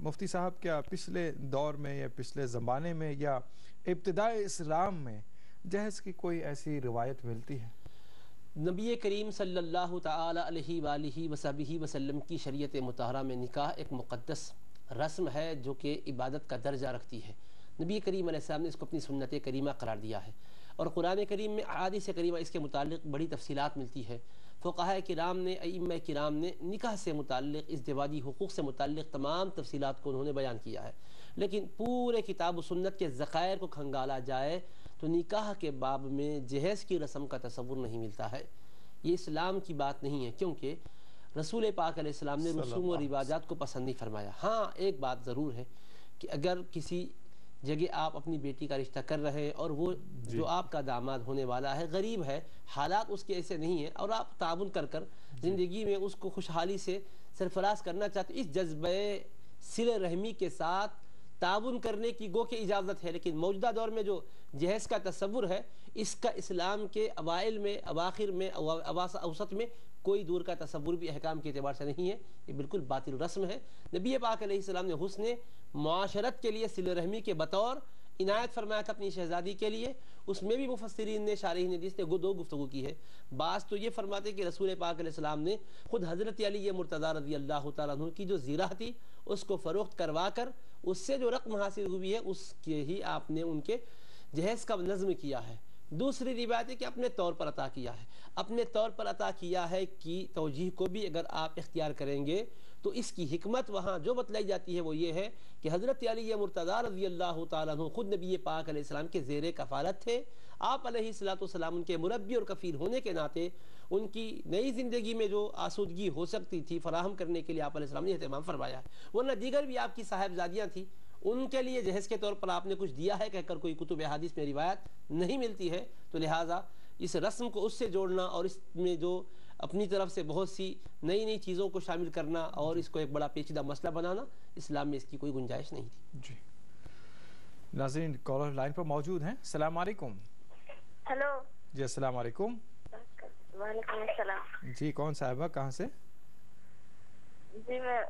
مفتی صاحب کیا پچھلے دور میں یا پچھلے زمانے میں یا ابتدائی اسلام میں جہیز کی کوئی ایسی روایت ملتی ہے؟ نبی کریم صلی اللہ تعالی علیہ وآلہ وصحبہ وسلم کی شریعت مطہرہ میں نکاح ایک مقدس رسم ہے جو کہ عبادت کا درجہ رکھتی ہے۔ نبی کریم علیہ السلام نے اس کو اپنی سنت کریمہ قرار دیا ہے، اور قرآن کریم میں احادیث کریمہ اس کے متعلق بڑی تفصیلات ملتی ہے۔ فقہاء کرام نے، ائمہ کرام نے نکاح سے متعلق، ازدواجی حقوق سے متعلق تمام تفصیلات کو انہوں نے بیان کیا ہے، لیکن پورے کتاب و سنت کے ذخائر کو کھنگالا جائے تو نکاح کے باب میں جہیز کی رسم کا تصور نہیں ملتا ہے۔ یہ اسلام کی بات نہیں ہے، کیونکہ رسول پاک علیہ السلام نے رسوم و رواجات کو پسند نہیں فرمایا۔ ہاں ایک بات ضرور ہے کہ اگر کسی جگہ آپ اپنی بیٹی کا رشتہ کر رہے ہیں اور وہ جو آپ کا داماد ہونے والا ہے غریب ہے، حالات اس کے ایسے نہیں ہیں، اور آپ تعاون کر زندگی میں اس کو خوشحالی سے سرفراز کرنا چاہتے، اس جذبہ صلہ رحمی کے ساتھ تعاون کرنے کی گو کہ اجازت ہے، لیکن موجودہ دور میں جو جہیز کا تصور ہے اس کا اسلام کے اوائل میں، اواخر میں، اوسط میں کوئی دور کا تصور بھی احکام کے اعتبار سے نہیں ہے۔ یہ بالکل باطل رسم ہے۔ نبی پاک علیہ السلام نے حسن معاشرت کے لیے صلہ رحمی کے بطور عنایت فرمایا تھا اپنی شہزادی کے لیے۔ اس میں بھی مفسرین نے، شارحین حدیث نے دو گفتگو کی ہے۔ بعض تو یہ فرماتے کہ رسول پاک علیہ السلام نے خود حضرت علی مرتضیٰ رضی اللہ تعالیٰ عنہ کی جو زیرہ تھی اس کو فروخت کروا کر اس سے جو رقم حاصل ہوئی ہے اس کے ہی آپ نے ان کے جہیز کا نظم کیا ہے۔ دوسری روایت ہے کہ اپنے طور پر عطا کیا ہے۔ اپنے طور پر عطا کیا ہے کی توجیہ کو بھی اگر آپ اختیار کریں گے تو اس کی حکمت وہاں جو بتلائی جاتی ہے وہ یہ ہے کہ حضرت علی مرتضیٰ رضی اللہ تعالیٰ عنہ خود نبی پاک علیہ السلام کے زیر کفالت تھے۔ آپ علیہ السلام ان کے مربی اور کفیل ہونے کے ناطے ان کی نئی زندگی میں جو آسودگی ہو سکتی تھی فراہم کرنے کے لیے آپ علیہ السلام نے اہتمام فرمایا ہے، ورنہ دیگر بھی آپ کی صاحبزادیاں تھیں، ان کے لیے جہیز کے طور پر آپ نے کچھ دیا ہے کہہ کر کوئی کتب احادیث میں روایت نہیں ملتی ہے۔ تو لہٰذا اس رسم کو اس سے جوڑنا اور اس میں جو اپنی طرف سے بہت سی نئی چیزوں کو شامل کرنا اور اس کو ایک بڑا پیچیدہ مسئلہ بنانا، اسلام میں اس کی کوئی گنجائش نہیں تھی۔ جی ناظرین کالر لائن پر موجود ہیں۔ السلام علیکم۔ ہیلو جی السلام علیکم۔ وعلیکم السلام۔ جی کون صاحبہ کہاں سے؟ جی میں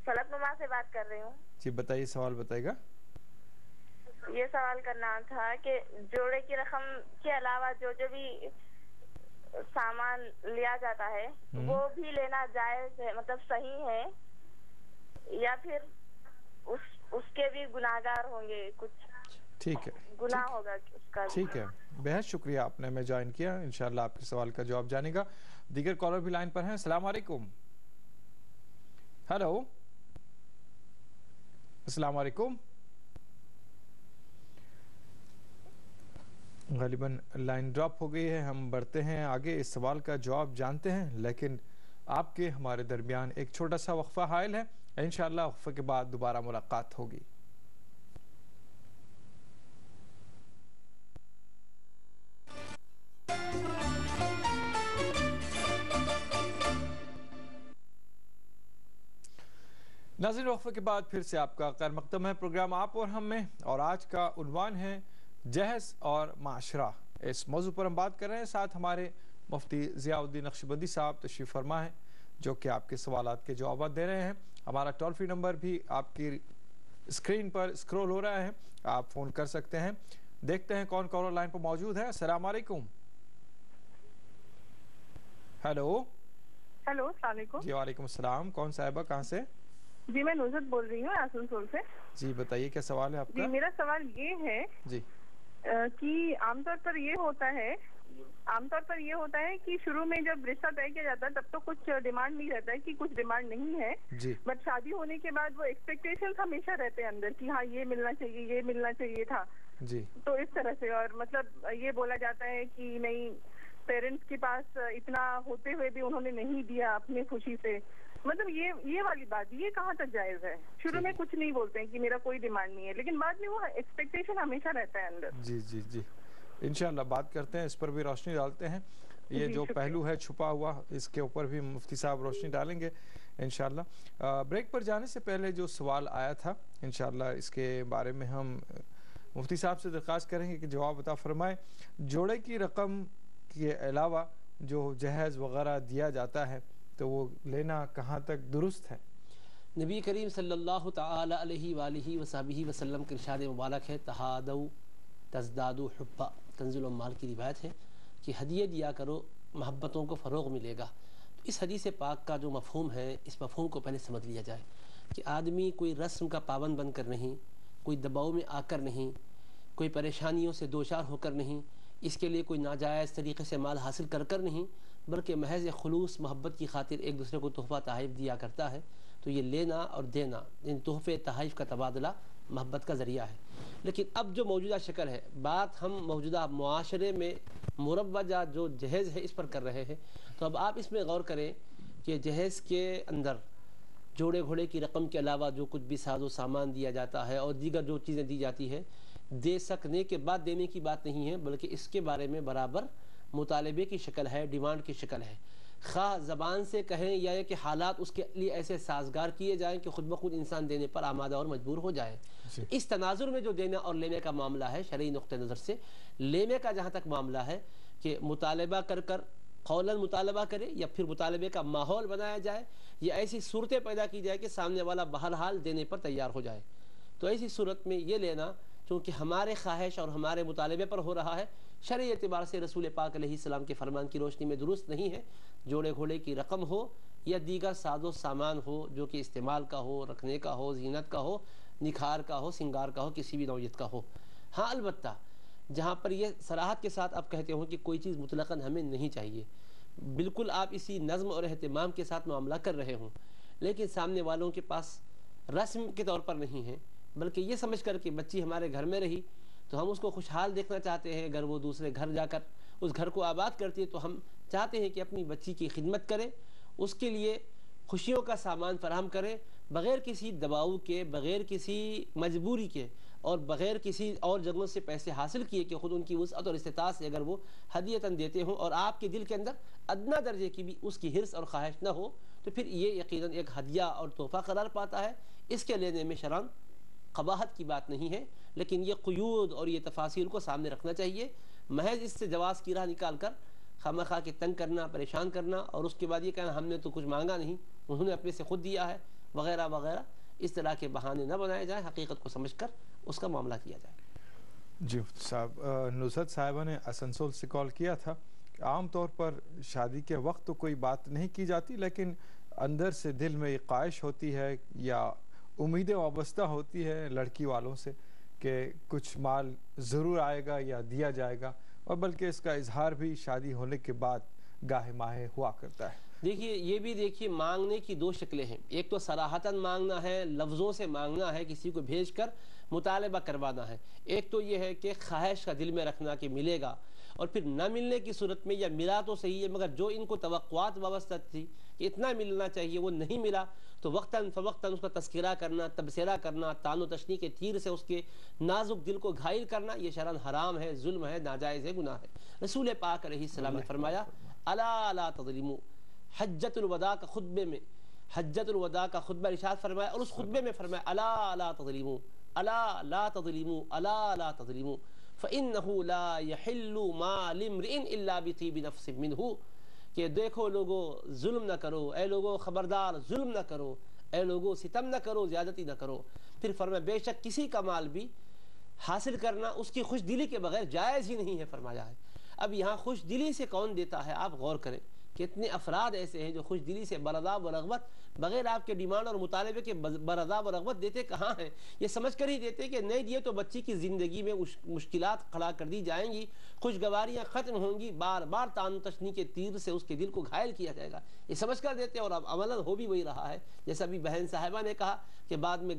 فلک نما سے بات کر رہی ہوں۔ جی بتائیے، سوال بتائے گا۔ یہ سوال کرنا تھا کہ جوڑے کی رقم کے علاوہ جو بھی سامان لیا جاتا ہے وہ بھی لینا جائز ہے، مطلب صحیح ہے، یا پھر اس کے بھی گناہگار ہوں گے، کچھ ٹھیک ہے، گناہ ہوگا اس کا؟ ٹھیک ہے، بہت شکریہ آپ نے ہمیں جوائن کیا، انشاءاللہ آپ کے سوال کا جواب جانے گا۔ دیگر کالر بھی لائن پر ہیں۔ السلام علیکم۔ ہیلو السلام علیکم۔ غالباً لائن ڈراپ ہو گئی ہے، ہم بڑھتے ہیں آگے، اس سوال کا جواب جانتے ہیں، لیکن آپ کے ہمارے درمیان ایک چھوٹا سا وقفہ حائل ہے، انشاءاللہ وقفے کے بعد دوبارہ ملاقات ہوگی۔ ناظرین وقفے کے بعد پھر سے آپ کا خیر مقدم ہے پروگرام آپ اور ہم میں، اور آج کا عنوان ہے جہیز اور معاشرہ۔ اس موضوع پر ہم بات کر رہے ہیں، ساتھ ہمارے مفتی ضیاء الدین نقشبندی صاحب تشریف فرما ہیں جو کہ آپ کے سوالات کے جوابات دے رہے ہیں۔ ہمارا ٹول فری نمبر بھی آپ کی اسکرین پر اسکرول ہو رہا ہے، آپ فون کر سکتے ہیں۔ دیکھتے ہیں کون کالر لائن پر موجود ہے۔ السلام علیکم۔ ہیلو ہیلو السلام علیکم۔ جی وعلیکم السلام، کون صاحبہ کہاں سے؟ جی میں نوزت بول رہی ہوں آسنسول سے۔ جی بتائیے کیا سوال ہے آپ کا؟ جی میرا سوال یہ ہے جی کہ عام طور پر یہ ہوتا ہے کہ شروع میں جب رشتہ طے کیا جاتا ہے تب تو کچھ ڈیمانڈ نہیں رہتا ہے، کہ کچھ ڈیمانڈ نہیں ہے، جی بٹ شادی ہونے کے بعد وہ ایکسپیکٹیشنز ہمیشہ رہتے ہیں اندر کہ ہاں یہ ملنا چاہیے، یہ ملنا چاہیے تھا، جی تو اس طرح سے، اور مطلب یہ بولا جاتا ہے کہ نہیں پیرنٹس کے پاس اتنا ہوتے ہوئے بھی انہوں نے نہیں دیا اپنی خوشی سے، مطلب یہ والی بات یہ کہاں تک جائز ہے؟ شروع میں کچھ نہیں بولتے ہیں کہ میرا کوئی ڈیمانڈ نہیں ہے، لیکن بعد میں وہ ایکسپیکٹیشن ہمیشہ رہتا ہے اندر۔ جی جی جی انشاءاللہ بات کرتے ہیں، اس پر بھی روشنی ڈالتے ہیں، یہ جو پہلو ہے چھپا ہوا اس کے اوپر بھی مفتی صاحب روشنی ڈالیں گے انشاءاللہ۔ بریک پر جانے سے پہلے جو سوال آیا تھا انشاءاللہ اس کے بارے میں ہم مفتی صاحب سے درخواست کریں گے کہ جواب عطا فرمائیں۔ جوڑے کی رقم کے علاوہ جو جہیز وغیرہ دیا جاتا ہے تو وہ لینا کہاں تک درست ہے؟ نبی کریم صلی اللہ تعالی علیہ وآلہ وصحبہ وسلم کے ارشاد مبارک ہے تہادو تزدادو حبا، کنز العمال کی روایت ہے کہ ہدیے دیا کرو محبتوں کو فروغ ملے گا۔ تو اس حدیث پاک کا جو مفہوم ہے اس مفہوم کو پہلے سمجھ لیا جائے کہ آدمی کوئی رسم کا پابند بن کر نہیں، کوئی دباؤ میں آ کر نہیں، کوئی پریشانیوں سے دوچار ہو کر نہیں، اس کے لیے کوئی ناجائز طریقے سے مال حاصل کر نہیں، بلکہ محض خلوص محبت کی خاطر ایک دوسرے کو تحفہ تحائف دیا کرتا ہے۔ تو یہ لینا اور دینا، ان تحفے تحائف کا تبادلہ محبت کا ذریعہ ہے۔ لیکن اب جو موجودہ شکل ہے، بات ہم موجودہ معاشرے میں مروجہ جو جہیز ہے اس پر کر رہے ہیں، تو اب آپ اس میں غور کریں کہ جہیز کے اندر جوڑے گھوڑے کی رقم کے علاوہ جو کچھ بھی ساز و سامان دیا جاتا ہے اور دیگر جو چیزیں دی جاتی ہے، دے سکنے کے بعد دینے کی بات نہیں ہے، بلکہ اس کے بارے میں برابر مطالبے کی شکل ہے، ڈیمانڈ کی شکل ہے۔ خواہ زبان سے کہیں یا یہ کہ حالات اس کے لیے ایسے سازگار کیے جائیں کہ خود بخود انسان دینے پر آمادہ اور مجبور ہو جائے۔ اس تناظر میں جو دینا اور لینے کا معاملہ ہے شرعی نقطہ نظر سے، لینے کا جہاں تک معاملہ ہے کہ مطالبہ کر قولاً مطالبہ کرے یا پھر مطالبے کا ماحول بنایا جائے یا ایسی صورتیں پیدا کی جائے کہ سامنے والا بہرحال دینے پر تیار ہو جائے، تو ایسی صورت میں یہ لینا چونکہ ہمارے خواہش اور ہمارے مطالبے پر ہو رہا ہے، شرعی اعتبار سے رسول پاک علیہ السلام کے فرمان کی روشنی میں درست نہیں ہے۔ جوڑے گھوڑے کی رقم ہو یا دیگر ساز و سامان ہو جو کہ استعمال کا ہو، رکھنے کا ہو، زینت کا ہو، نکھار کا ہو، سنگار کا ہو، کسی بھی نوعیت کا ہو۔ ہاں البتہ جہاں پر یہ صراحت کے ساتھ آپ کہتے ہوں کہ کوئی چیز مطلقاً ہمیں نہیں چاہیے، بالکل آپ اسی نظم اور اہتمام کے ساتھ معاملہ کر رہے ہوں، لیکن سامنے والوں کے پاس رسم کے طور پر نہیں ہے، بلکہ یہ سمجھ کر کہ بچی ہمارے گھر میں رہی تو ہم اس کو خوشحال دیکھنا چاہتے ہیں، اگر وہ دوسرے گھر جا کر اس گھر کو آباد کرتی ہے تو ہم چاہتے ہیں کہ اپنی بچی کی خدمت کرے، اس کے لیے خوشیوں کا سامان فراہم کرے، بغیر کسی دباؤ کے، بغیر کسی مجبوری کے اور بغیر کسی اور جگہوں سے پیسے حاصل کیے کہ خود ان کی وسعت اور استطاعت سے اگر وہ ہدیتاً دیتے ہوں اور آپ کے دل کے اندر ادنا درجے کی بھی اس کی حرص اور خواہش نہ ہو، تو پھر یہ یقیناً ایک ہدیہ اور تحفہ قرار پاتا ہے۔ اس کے لینے میں شرعاً قباحت کی بات نہیں ہے، لیکن یہ قیود اور یہ تفاصیل کو سامنے رکھنا چاہیے۔ محض اس سے جواز کی راہ نکال کر خامخواہ کے تنگ کرنا، پریشان کرنا اور اس کے بعد یہ کہنا ہم نے تو کچھ مانگا نہیں، انہوں نے اپنے سے خود دیا ہے وغیرہ وغیرہ، اس طرح کے بہانے نہ بنائے جائیں، حقیقت کو سمجھ کر اس کا معاملہ کیا جائے۔ جی مفتی صاحب، نصرت صاحبہ نے آسنسول سے کال کیا تھا کہ عام طور پر شادی کے وقت تو کوئی بات نہیں کی جاتی، لیکن اندر سے دل میں یہ خواہش ہوتی ہے یا امیدیں وابستہ ہوتی ہے لڑکی والوں سے کہ کچھ مال ضرور آئے گا یا دیا جائے گا، اور بلکہ اس کا اظہار بھی شادی ہونے کے بعد گاہے ماہے ہوا کرتا ہے۔ دیکھیے یہ بھی دیکھیے مانگنے کی دو شکلیں ہیں، ایک تو صراحتاً مانگنا ہے، لفظوں سے مانگنا ہے، کسی کو بھیج کر مطالبہ کروانا ہے، ایک تو یہ ہے کہ خواہش کا دل میں رکھنا کہ ملے گا، اور پھر نہ ملنے کی صورت میں یا ملا تو صحیح ہے مگر جو ان کو توقعات وابستہ تھی کہ اتنا ملنا چاہیے وہ نہیں ملا، تو وقتاً فوقتاً اس کا تذکرہ کرنا، تبصرہ کرنا، تان و تشنیع کے تیر سے اس کے نازک دل کو گھائل کرنا، یہ شرعاً حرام ہے، ظلم ہے، ناجائز ہے، گناہ ہے۔ رسول پاک علیہ السلام نے فرمایا الا لا تظلموا، حجت الوداع کا خطبے میں، حجت الوداع کا خطبہ ارشاد فرمایا اور اس خطبے میں فرمایا الا لا تظلموا، الا لا تظلموا، الا لا تظلموا فإنه لا يحل مال امرئ الا بطيب نفس منه، کہ دیکھو لوگو ظلم نہ کرو، اے لوگو خبردار ظلم نہ کرو، اے لوگو ستم نہ کرو، زیادتی نہ کرو۔ پھر فرمایا بے شک کسی کا مال بھی حاصل کرنا اس کی خوش دلی کے بغیر جائز ہی نہیں ہے فرمایا ہے۔ اب یہاں خوش دلی سے کون دیتا ہے؟ آپ غور کریں کہ اتنے افراد ایسے ہیں جو خوش دلی سے برضا و رغبت بغیر آپ کے ڈیمانڈ اور مطالبے کے برضا و رغبت دیتے کہاں ہیں؟ یہ سمجھ کر ہی دیتے کہ نہیں دیے تو بچی کی زندگی میں مشکلات کھڑا کر دی جائیں گی، خوشگواریاں ختم ہوں گی، بار بار تان و تشنیع کے تیر سے اس کے دل کو گھائل کیا جائے گا، یہ سمجھ کر دیتے اور اب عملاً ہو بھی وہی رہا ہے۔ جیسا بھی بہن صاحبہ نے کہا کہ بعد میں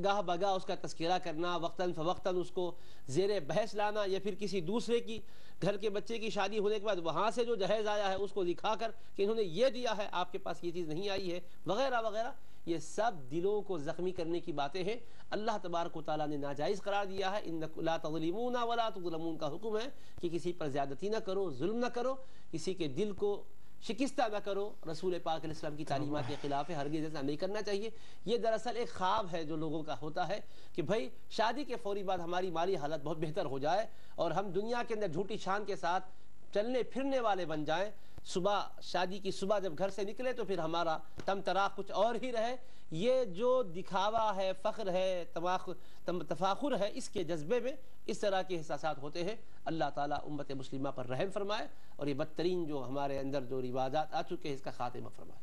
گاہ بگاہ اس کا تذکرہ کرنا، وقتاً فوقتاً اس کو زیر بحث لانا، یا پھر کسی دوسرے کی گھر کے بچے کی شادی ہونے کے بعد وہاں سے جو جہیز آیا ہے اس کو دکھا کر کہ انہوں نے یہ دیا ہے، آپ کے پاس یہ چیز نہیں آئی ہے، وغیرہ وغیرہ، یہ سب دلوں کو زخمی کرنے کی باتیں ہیں۔ اللہ تبارک و تعالیٰ نے ناجائز قرار دیا ہے، انکم لا تظلمون ولا تظلمون کا حکم ہے کہ کسی پر زیادتی نہ کرو، ظلم نہ کرو، کسی کے دل کو شکستہ نہ کرو، رسول پاک علیہ السلام کی تعلیمات کے خلاف ہے، ہرگز ایسا نہیں کرنا چاہیے۔ یہ دراصل ایک خواب ہے جو لوگوں کا ہوتا ہے کہ بھائی شادی کے فوری بعد ہماری مالی حالت بہت بہتر ہو جائے اور ہم دنیا کے اندر جھوٹی شان کے ساتھ چلنے پھرنے والے بن جائیں، صبح شادی کی صبح جب گھر سے نکلے تو پھر ہمارا تم تراق کچھ اور ہی رہے. یہ جو دکھاوا ہے، فخر ہے، تفاخر ہے، اس کے جذبے میں اس طرح کے احساسات ہوتے ہیں. اللہ تعالیٰ امت مسلمہ پر رحم فرمائے اور یہ بدترین جو ہمارے اندر جو رواجات آ چکے ہیں اس کا خاتمہ فرمائے.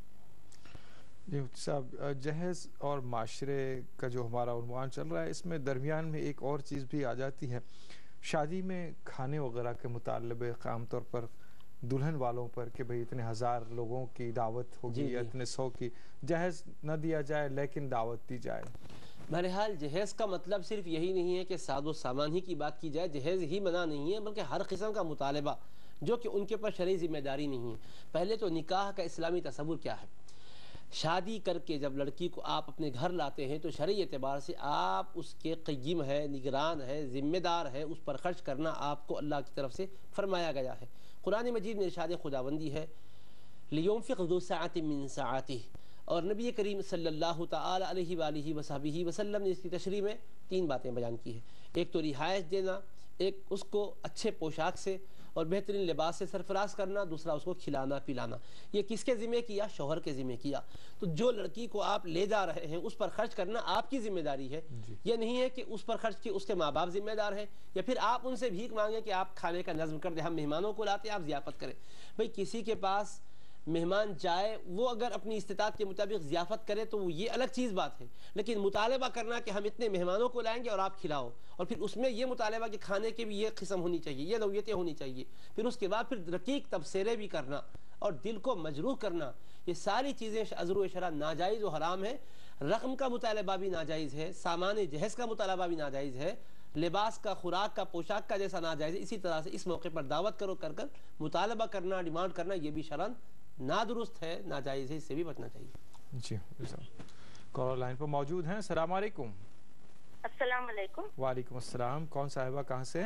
جی مفتی صاحب، جہیز اور معاشرے کا جو ہمارا عنوان چل رہا ہے، اس میں درمیان میں ایک اور چیز بھی آ جاتی ہے. شادی میں کھانے وغیرہ کے متعلق عام طور پر دلہن والوں پر کہ بھئی اتنے ہزار لوگوں کی دعوت ہوگی یا اتنے 100 کی، جہیز نہ دیا جائے لیکن دعوت دی جائے. بہرحال جہیز کا مطلب صرف یہی نہیں ہے کہ ساز و سامان ہی کی بات کی جائے، جہیز ہی منع نہیں ہے، بلکہ ہر قسم کا مطالبہ جو کہ ان کے پر شرعی ذمہ داری نہیں ہے. پہلے تو نکاح کا اسلامی تصور کیا ہے؟ شادی کر کے جب لڑکی کو آپ اپنے گھر لاتے ہیں تو شرعی اعتبار سے آپ اس کے قیم ہے، نگران ہے، ذمہ دار ہے، اس پر خرچ کرنا آپ کو اللہ کی طرف سے فرمایا گیا ہے. قرآن مجید میں ارشاد خداوندی ہے لِيُنْفِقْ ذُو سَعَةٍ مِّن سَعَتِهِ، اور نبی کریم صلی اللہ تعالی علیہ وآلہ وصحبہ وسلم نے اس کی تشریح میں 3 باتیں بیان کی ہیں. ایک تو رہائش دینا، ایک اس کو اچھے پوشاک سے اور بہترین لباس سے سرفراز کرنا، دوسرا اس کو کھلانا پلانا. یہ کس کے ذمہ کیا؟ شوہر کے ذمہ کیا. تو جو لڑکی کو آپ لے جا رہے ہیں اس پر خرچ کرنا آپ کی ذمہ داری ہے. یہ نہیں ہے کہ اس پر خرچ کی اس کے ماں باپ ذمہ دار ہیں یا پھر آپ ان سے بھیک مانگیں کہ آپ کھانے کا نظم کر دیں، ہم مہمانوں کو لاتے ہیں آپ ضیافت کریں. بھئی کسی کے پاس مہمان جائے، وہ اگر اپنی استطاعت کے مطابق ضیافت کرے تو وہ یہ الگ چیز بات ہے، لیکن مطالبہ کرنا کہ ہم اتنے مہمانوں کو لائیں گے اور آپ کھلاؤ، اور پھر اس میں یہ مطالبہ کہ کھانے کے بھی یہ قسم ہونی چاہیے، یہ نوعیتیں ہونی چاہیے، پھر اس کے بعد پھر رقیق تبصرے بھی کرنا اور دل کو مجروح کرنا، یہ ساری چیزیں ازر و شرع ناجائز و حرام ہے. رقم کا مطالبہ بھی ناجائز ہے، سامان جہیز کا مطالبہ بھی ناجائز ہے، لباس کا، خوراک کا، پوشاک کا جیسا ناجائز ہے. اسی طرح سے اس موقع پر دعوت کرو کر مطالبہ کرنا، ڈیمانڈ کرنا، یہ بھی شرعاً نادرست ہے، ناجائز ہے، اس سے بھی بچنا چاہیے. جی کالر لائن پر موجود ہیں. السلام علیکم. السلام علیکم. وعلیکم السلام. کون صاحبہ کہاں سے؟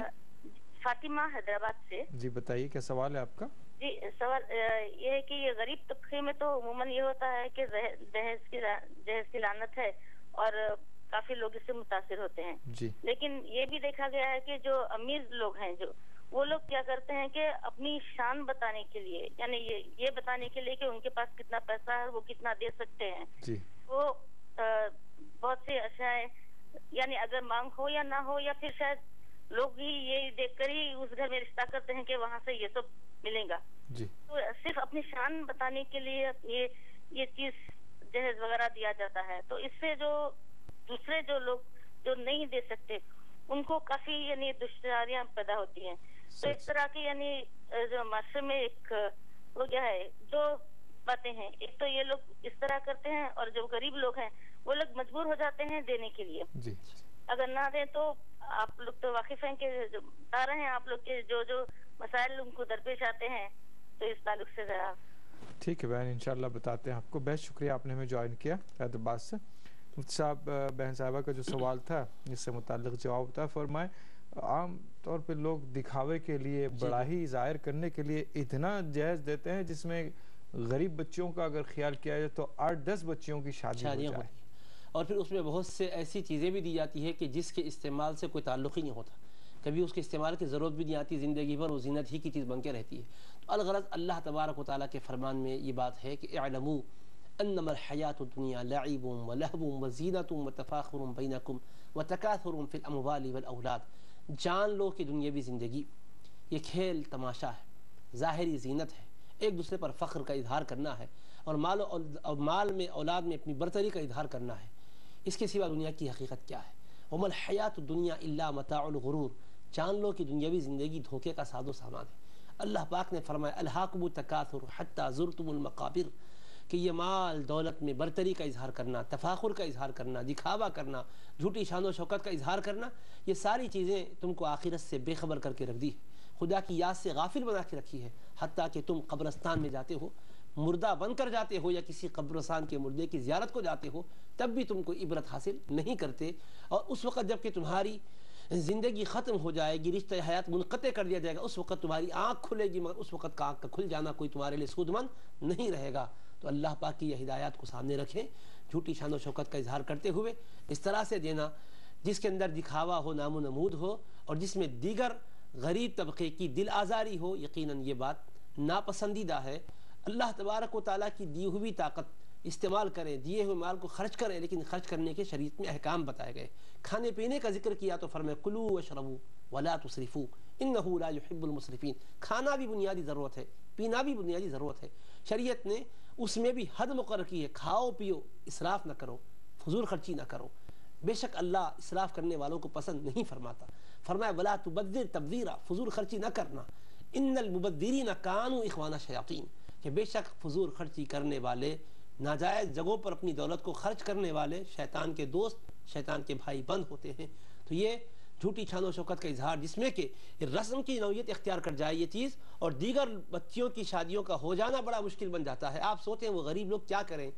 فاطمہ حیدرآباد سے. جی بتائیے کیا سوال ہے آپ کا؟ جی سوال یہ ہے کہ یہ غریب طبقے میں تو عموماً یہ ہوتا ہے کہ جہیز کی لعنت ہے اور کافی لوگ اس سے متاثر ہوتے ہیں. جی. لیکن یہ بھی دیکھا گیا ہے کہ جو امیر لوگ ہیں وہ لوگ کیا کرتے ہیں کہ اپنی شان بتانے کے لیے، یعنی یہ بتانے کے لیے کہ ان کے پاس کتنا پیسہ ہے، وہ کتنا دے سکتے ہیں، جی. وہ بہت سی اشیاء، یعنی اگر مانگ ہو یا نہ ہو، یا پھر شاید لوگ ہی یہ دیکھ کر ہی اس گھر میں رشتہ کرتے ہیں کہ وہاں سے یہ سب ملے گا. جی. تو صرف اپنی شان بتانے کے لیے یہ چیز جہیز وغیرہ دیا جاتا ہے. تو اس سے جو دوسرے جو لوگ جو نہیں دے سکتے ان کو کافی یعنی دشواریاں پیدا ہوتی ہیں. تو اس طرح کی یعنی جو معاشرے میں ایک وہ کیا ہے، دو باتیں ہیں. ایک تو یہ لوگ اس طرح کرتے ہیں اور جو غریب لوگ ہیں وہ لوگ مجبور ہو جاتے ہیں دینے کے لیے. جی. اگر نہ دیں تو آپ لوگ تو واقف ہیں کہ جو بتا رہے ہیں آپ لوگ کے جو مسائل ان کو درپیش آتے ہیں، تو اس تعلق سے ذرا. ٹھیک ہے بہن، انشاءاللہ بتاتے ہیں آپ کو. بہت شکریہ آپ نے ہمیں جوائن کیا حیدرآباد سے. مفتی صاحب، بہن صاحبہ کا جو سوال تھا اس سے متعلق جواب ہوتا ہے. فرمائیں عام طور پہ لوگ دکھاوے کے لیے، بڑا ہی ظاہر کرنے کے لیے اتنا جہیز دیتے ہیں جس میں غریب بچوں کا اگر خیال کیا جائے تو 8-10 بچیوں کی شادی ہو جائے، اور پھر اس میں بہت سے ایسی چیزیں بھی دی جاتی ہے کہ جس کے استعمال سے کوئی تعلق ہی نہیں ہوتا، کبھی اس کے استعمال کی ضرورت بھی نہیں آتی، زندگی بھر وہ زینت ہی کی چیز بن کے رہتی ہے. تو الغرض اللہ تبارک و تعالیٰ کے فرمان میں یہ بات ہے کہ اعلموا انما الحیات الدنیا لعب ولہو وزینت وتفاخر بینکم وتکاثر فی الاموال والاولاد. جان لو کہ دنیاوی زندگی یہ کھیل تماشا ہے، ظاہری زینت ہے، ایک دوسرے پر فخر کا اظہار کرنا ہے اور مال میں، اولاد میں اپنی برتری کا اظہار کرنا ہے. اس کے سوا دنیا کی حقیقت کیا ہے؟ وما الحیات الدنیا الا متاع الغرور. جان لو کہ دنیاوی زندگی دھوکے کا ساز و سامان ہے. اللہ پاک نے فرمایا الہاکم التکاثر حتی زرتم المقابر، کہ یہ مال دولت میں برتری کا اظہار کرنا، تفاخر کا اظہار کرنا، دکھاوا کرنا، جھوٹی شان و شوکت کا اظہار کرنا، یہ ساری چیزیں تم کو آخرت سے بے خبر کر کے رکھ دی، خدا کی یاد سے غافل بنا کے رکھی ہے. حتیٰ کہ تم قبرستان میں جاتے ہو، مردہ بن کر جاتے ہو یا کسی قبرستان کے مردے کی زیارت کو جاتے ہو، تب بھی تم کو عبرت حاصل نہیں کرتے. اور اس وقت جب کہ تمہاری زندگی ختم ہو جائے گی، رشتہ حیات منقطع کر دیا جائے گا، اس وقت تمہاری آنکھ کھلے گی، مگر اس وقت کا آنکھ کا کھل جانا کوئی تمہارے لیے سود مند نہیں رہے گا. تو اللہ پاک کی یہ ہدایات کو سامنے رکھیں، جھوٹی شان و شوکت کا اظہار کرتے ہوئے اس طرح سے دینا جس کے اندر دکھاوا ہو، نام و نمود ہو، اور جس میں دیگر غریب طبقے کی دل آزاری ہو. یقیناً یہ بات ناپسندیدہ ہے۔ اللہ تبارک و تعالیٰ کی دی ہوئی طاقت استعمال کریں، دیے ہوئے مال کو خرچ کریں، لیکن خرچ کرنے کے شریعت میں احکام بتائے گئے۔ کھانے پینے کا ذکر کیا تو فرمائے کلوا واشربوا ولا تسرفوا انہ لا يحب المسرفین۔ کھانا بھی بنیادی ضرورت ہے، پینا بھی بنیادی ضرورت ہے، شریعت نے اس میں بھی حد مقرر کی ہے، کھاؤ پیو، اسراف نہ کرو، فضول خرچی نہ کرو۔ بے شک اللہ اسراف کرنے والوں کو پسند نہیں فرماتا۔ فرمایا ولا تبذر تبذیرا، فضول خرچی نہ کرنا، ان المبذرین کانوا اخوان الشیاطین، کہ بے شک فضول خرچی کرنے والے، ناجائز جگہوں پر اپنی دولت کو خرچ کرنے والے شیطان کے دوست، شیطان کے بھائی بند ہوتے ہیں۔ تو یہ جھوٹی شان و شوکت کا اظہار جس میں کہ رسم کی نوعیت اختیار کر جائے یہ چیز، اور دیگر بچیوں کی شادیوں کا ہو جانا بڑا مشکل بن جاتا ہے۔ آپ سوچیں وہ غریب لوگ کیا کریں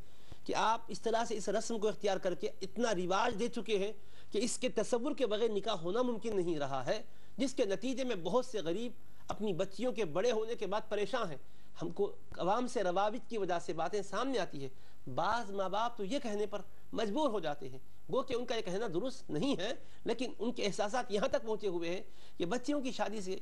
کہ آپ اس طرح سے اس رسم کو اختیار کر کے اتنا رواج دے چکے ہیں کہ اس کے تصور کے بغیر نکاح ہونا ممکن نہیں رہا ہے، جس کے نتیجے میں بہت سے غریب اپنی بچیوں کے بڑے ہونے کے بعد پریشان ہیں۔ ہم کو عوام سے روابط کی وجہ سے باتیں سامنے آتی ہے، بعض ماں باپ تو یہ کہنے پر مجبور ہو جاتے ہیں، گو کہ ان کا یہ کہنا درست نہیں ہے، لیکن ان کے احساسات یہاں تک پہنچے ہوئے ہیں کہ بچیوں کی شادی سے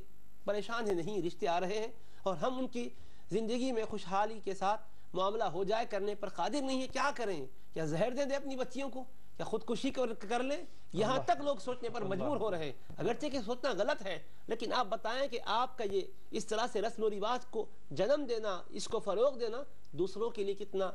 پریشان ہیں، نہیں رشتے آ رہے ہیں، اور ہم ان کی زندگی میں خوشحالی کے ساتھ معاملہ ہو جائے کرنے پر قادر نہیں ہے۔ کیا کریں؟ کیا زہر دے دیں اپنی بچیوں کو، یا خودکشی کر لیں؟ یہاں تک لوگ سوچنے پر مجبور ہو رہے ہیں، اگرچہ کہ سوچنا غلط ہے، لیکن آپ بتائیں کہ آپ کا یہ اس طرح سے رسم و رواج کو جنم دینا، اس کو فروغ دینا دوسروں کے لیے کتنا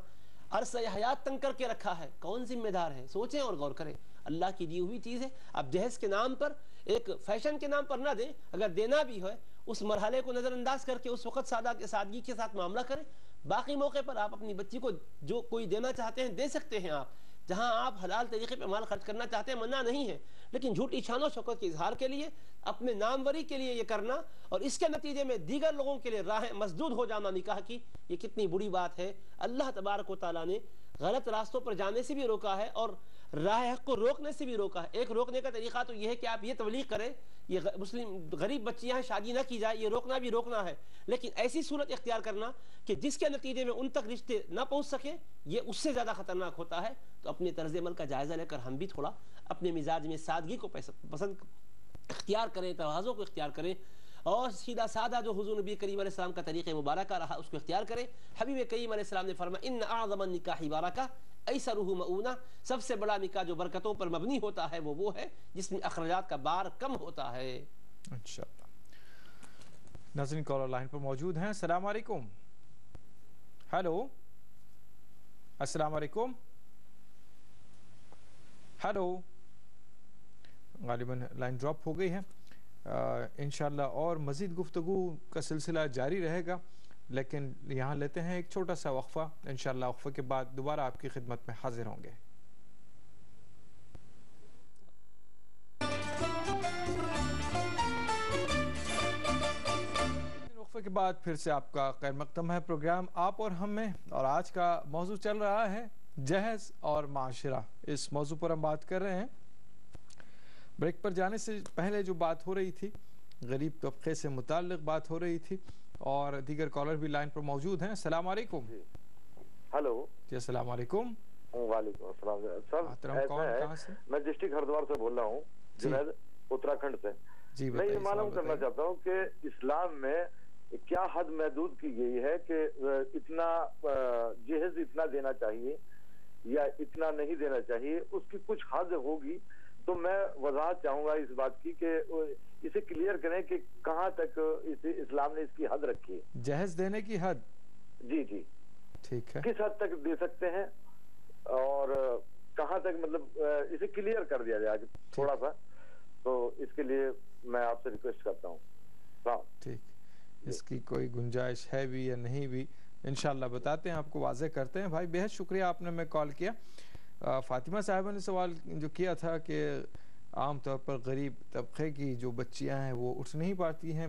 عرصہ حیات تنگ کر کے رکھا ہے، کون ذمہ دار ہے؟ سوچیں اور غور کریں۔ اللہ کی دی ہوئی چیز ہے، اب جہیز کے نام پر، ایک فیشن کے نام پر نہ دیں، اگر دینا بھی ہے اس مرحلے کو نظر انداز کر کے اس وقت سادگی کے ساتھ معاملہ کریں۔ باقی موقع پر آپ اپنی بچی کو جو کوئی دینا چاہتے ہیں دے سکتے ہیں، آپ جہاں آپ حلال طریقے پہ مال خرچ کرنا چاہتے ہیں منع نہیں ہے، لیکن جھوٹی شان و شوکت کے اظہار کے لیے، اپنے ناموری کے لیے یہ کرنا، اور اس کے نتیجے میں دیگر لوگوں کے لیے راہیں مسدود ہو جانا نکاح کی، یہ کتنی بری بات ہے۔ اللہ تبارک و تعالیٰ نے غلط راستوں پر جانے سے بھی روکا ہے اور راہ حق کو روکنے سے بھی روکا ہے۔ ایک روکنے کا طریقہ تو یہ ہے کہ آپ یہ تبلیغ کریں، یہ مسلم غریب بچیاں ہیں شادی نہ کی جائے، یہ روکنا بھی روکنا ہے، لیکن ایسی صورت اختیار کرنا کہ جس کے نتیجے میں ان تک رشتے نہ پہنچ سکیں، یہ اس سے زیادہ خطرناک ہوتا ہے۔ تو اپنے طرز عمل کا جائزہ لے کر ہم بھی تھوڑا اپنے مزاج میں سادگی کو پسند اختیار کریں، توازوں کو اختیار کریں، اور سیدھا سادہ جو حضور نبی کریم علیہ السلام کا طریقہ مبارکہ رہا اس کو اختیار کریں۔ حبیب کریم علیہ السلام نے فرمایا ان اعظم النکاح برکہ ایسرہ مؤونہ، سب سے بڑا نکاح جو برکتوں پر مبنی ہوتا ہے وہ ہے جس میں اخراجات کا بار کم ہوتا ہے۔ انشاءاللہ۔ ناظرین کالر لائن پر موجود ہیں، السلام علیکم۔ ہیلو، السلام علیکم۔ ہیلو، غالباً لائن ڈراپ ہو گئی ہے۔ انشاءاللہ اور مزید گفتگو کا سلسلہ جاری رہے گا، لیکن یہاں لیتے ہیں ایک چھوٹا سا وقفہ، انشاءاللہ وقفے کے بعد دوبارہ آپ کی خدمت میں حاضر ہوں گے۔ وقفے کے بعد پھر سے آپ کا خیر مقدم ہے پروگرام آپ اور ہم میں، اور آج کا موضوع چل رہا ہے جہیز اور معاشرہ۔ اس موضوع پر ہم بات کر رہے ہیں۔ بریک پر جانے سے پہلے جو بات ہو رہی تھی غریب طبقے سے متعلق بات ہو رہی تھی، اور دیگر کالر بھی لائن پر موجود ہیں۔ السلام علیکم۔ ہلو جی السلام علیکم۔ وعلیکم السلام سر، کہاں سے؟ میں ڈسٹرکٹ ہردوار سے بول رہا ہوں، جنید اتراکھنڈ سے۔ جی میں یہ معلوم کرنا چاہتا ہوں کہ اسلام میں کیا حد محدود کی گئی ہے کہ اتنا جہیز اتنا دینا چاہیے یا اتنا نہیں دینا چاہیے، اس کی کچھ حد ہوگی تو میں وضاحت چاہوں گا اس بات کی کہ اسے کلیئر کریں کہ کہاں تک اسلام نے اس کی حد رکھی ہے، جہیز دینے کی حد۔ جی جی ٹھیک ہے، کس حد تک دے سکتے ہیں اور کہاں تک، مطلب اسے کلیئر کر دیا جائے تھوڑا سا، تو اس کے لیے میں آپ سے ریکویسٹ کرتا ہوں۔ ٹھیک، اس کی کوئی گنجائش ہے بھی یا نہیں بھی انشاءاللہ بتاتے ہیں، آپ کو واضح کرتے ہیں۔ بھائی بہت شکریہ آپ نے میں کال کیا۔ فاطمہ صاحبہ نے سوال جو کیا تھا کہ عام طور پر غریب طبقے کی جو بچیاں ہیں وہ اٹھ نہیں پاتی ہیں،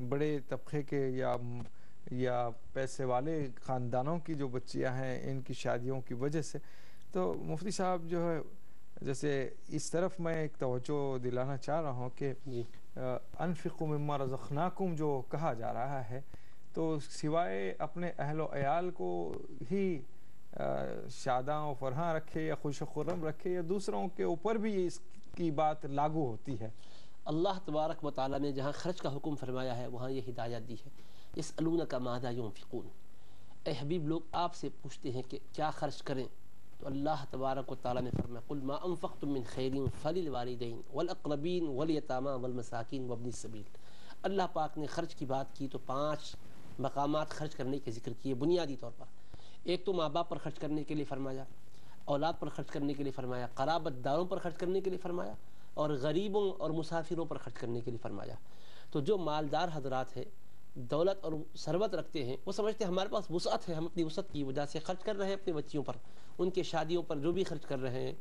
بڑے طبقے کے یا پیسے والے خاندانوں کی جو بچیاں ہیں ان کی شادیوں کی وجہ سے، تو مفتی صاحب جو ہے جیسے اس طرف میں ایک توجہ دلانا چاہ رہا ہوں کہ انفقوا مما رزقناکم جو کہا جا رہا ہے، تو سوائے اپنے اہل و عیال کو ہی شاداں و فرحاں رکھے یا خوش و خرم رکھے، یا دوسروں کے اوپر بھی اس کی بات لاگو ہوتی ہے؟ اللہ تبارک و تعالیٰ نے جہاں خرچ کا حکم فرمایا ہے وہاں یہ ہدایت دی ہے۔ یسألونک ماذا ينفقون، اے حبیب لوگ آپ سے پوچھتے ہیں کہ کیا خرچ کریں، تو اللہ تبارک و تعالیٰ نے فرمایا قل ما انفقتم من خیر فللوالدین والاقربین والیتامی والمساکین وابن السبیل۔ اللہ پاک نے خرچ کی بات کی تو 5 مقامات خرچ کرنے کے ذکر کیے بنیادی طور پر۔ ایک تو ماں باپ پر خرچ کرنے کے لیے فرمایا، اولاد پر خرچ کرنے کے لیے فرمایا، قرابت داروں پر خرچ کرنے کے لیے فرمایا، اور غریبوں اور مسافروں پر خرچ کرنے کے لیے فرمایا۔ تو جو مالدار حضرات ہیں، دولت اور ثروت رکھتے ہیں، وہ سمجھتے ہیں ہمارے پاس وسعت ہے، ہم اپنی وسعت کی وجہ سے خرچ کر رہے ہیں اپنی بچیوں پر، ان کے شادیوں پر جو بھی خرچ کر رہے ہیں،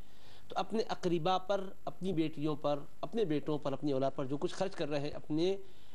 تو اپنے اقربا پر، اپنی بیٹیوں پر، اپنے بیٹوں پر، اپنی اولاد پر جو کچھ خرچ کر رہے ہیں اپنے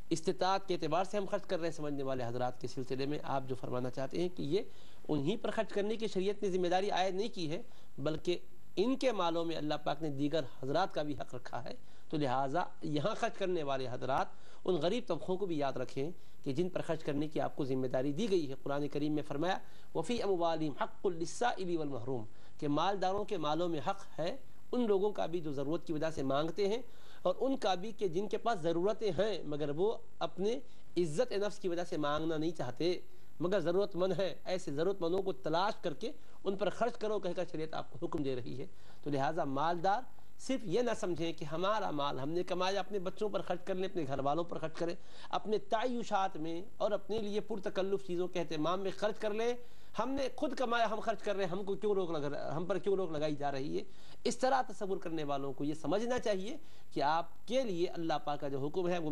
استطاعت کے اعتبار سے ہم خرچ کر رہے ہیں، سمجھنے والے حضرات کے سلسلے میں آپ جو فرمانا چاہتے ہیں کہ یہ انہی پر خرچ کرنے کی شریعت نے ذمہ داری عائد نہیں کی ہے، بلکہ ان کے مالوں میں اللہ پاک نے دیگر حضرات کا بھی حق رکھا ہے۔ تو لہٰذا یہاں خرچ کرنے والے حضرات ان غریب طبقوں کو بھی یاد رکھیں کہ جن پر خرچ کرنے کی آپ کو ذمہ داری دی گئی ہے۔ قرآن کریم میں فرمایا وفی اموالہم حق للسائل والمحروم، کہ مالداروں کے مالوں میں حق ہے ان لوگوں کا بھی جو ضرورت کی وجہ سے مانگتے ہیں، اور ان کا بھی کہ جن کے پاس ضرورتیں ہیں مگر وہ اپنے عزت نفس کی وجہ سے مانگنا نہیں چاہتے، مگر ضرورت مند ہے، ایسے ضرورت مندوں کو تلاش کر کے ان پر خرچ کرو کہہ کر شریعت آپ کو حکم دے رہی ہے۔ تو لہٰذا مالدار صرف یہ نہ سمجھیں کہ ہمارا مال ہم نے کمایا اپنے بچوں پر خرچ کر لیں، اپنے گھر والوں پر خرچ کریں، اپنے تعیشات میں اور اپنے لیے پرتکلف چیزوں کے اہتمام میں خرچ کر لیں، ہم نے خود کمایا ہم خرچ کر رہے ہیں، ہم پر کیوں روک لگائی جا رہی ہے۔ اس طرح تصور کرنے والوں کو یہ سمجھنا چاہیے کہ آپ کے لیے اللہ پاک کا جو حکم ہے وہ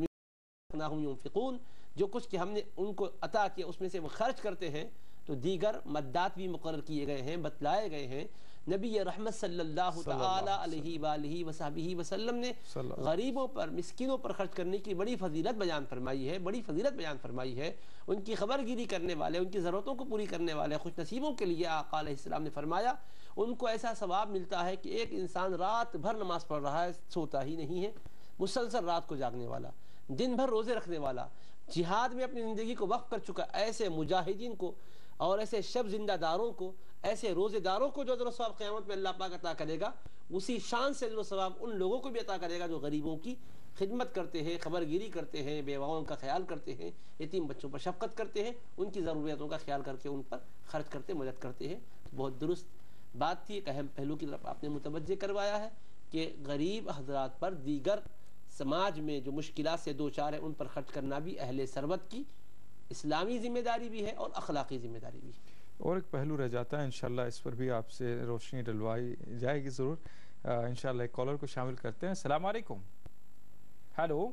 ينفقون، جو کچھ کہ ہم نے ان کو عطا کیا اس میں سے وہ خرچ کرتے ہیں، تو دیگر مدات بھی مقرر کیے گئے ہیں، بتلائے گئے ہیں۔ نبی رحمت صلی اللہ تعالی علیہ وآلہ وصحبہ وسلم نے غریبوں پر، مسکینوں پر خرچ کرنے کی بڑی فضیلت بیان فرمائی ہے، بڑی فضیلت بیان فرمائی ہے۔ ان کی خبر گیری کرنے والے، ان کی ضرورتوں کو پوری کرنے والے خوش نصیبوں کے لیے آقا علیہ السلام نے فرمایا ان کو ایسا ثواب ملتا ہے کہ ایک انسان رات بھر نماز پڑھ رہا ہے، سوتا ہی نہیں ہے، مسلسل رات کو جاگنے والا، دن بھر روزے رکھنے والا، جہاد میں اپنی زندگی کو وقف کر چکا، ایسے مجاہدین کو اور ایسے شب زندہ داروں کو، ایسے روزے داروں کو جو اجر و ثواب قیامت میں اللہ پاک عطا کرے گا، اسی شان سے اجر و ثواب ان لوگوں کو بھی عطا کرے گا جو غریبوں کی خدمت کرتے ہیں، خبر گیری کرتے ہیں، بیواؤں کا خیال کرتے ہیں، یتیم بچوں پر شفقت کرتے ہیں، ان کی ضروریاتوں کا خیال کر کے ان پر خرچ کرتے، مدد کرتے ہیں۔ بہت درست بات تھی، ایک اہم پہلو کی طرف آپ نے متوجہ کروایا ہے کہ غریب حضرات پر، دیگر سماج میں جو مشکلات سے دو چار ہیں ان پر خرچ کرنا بھی اہل ثروت کی اسلامی ذمہ داری بھی ہے اور اخلاقی ذمہ داری بھی ہے۔ اور ایک پہلو رہ جاتا ہے، انشاءاللہ اس پر بھی آپ سے روشنی ڈلوائی جائے گی ضرور۔ انشاءاللہ ایک کالر کو شامل کرتے ہیں۔ السلام علیکم۔ ہیلو،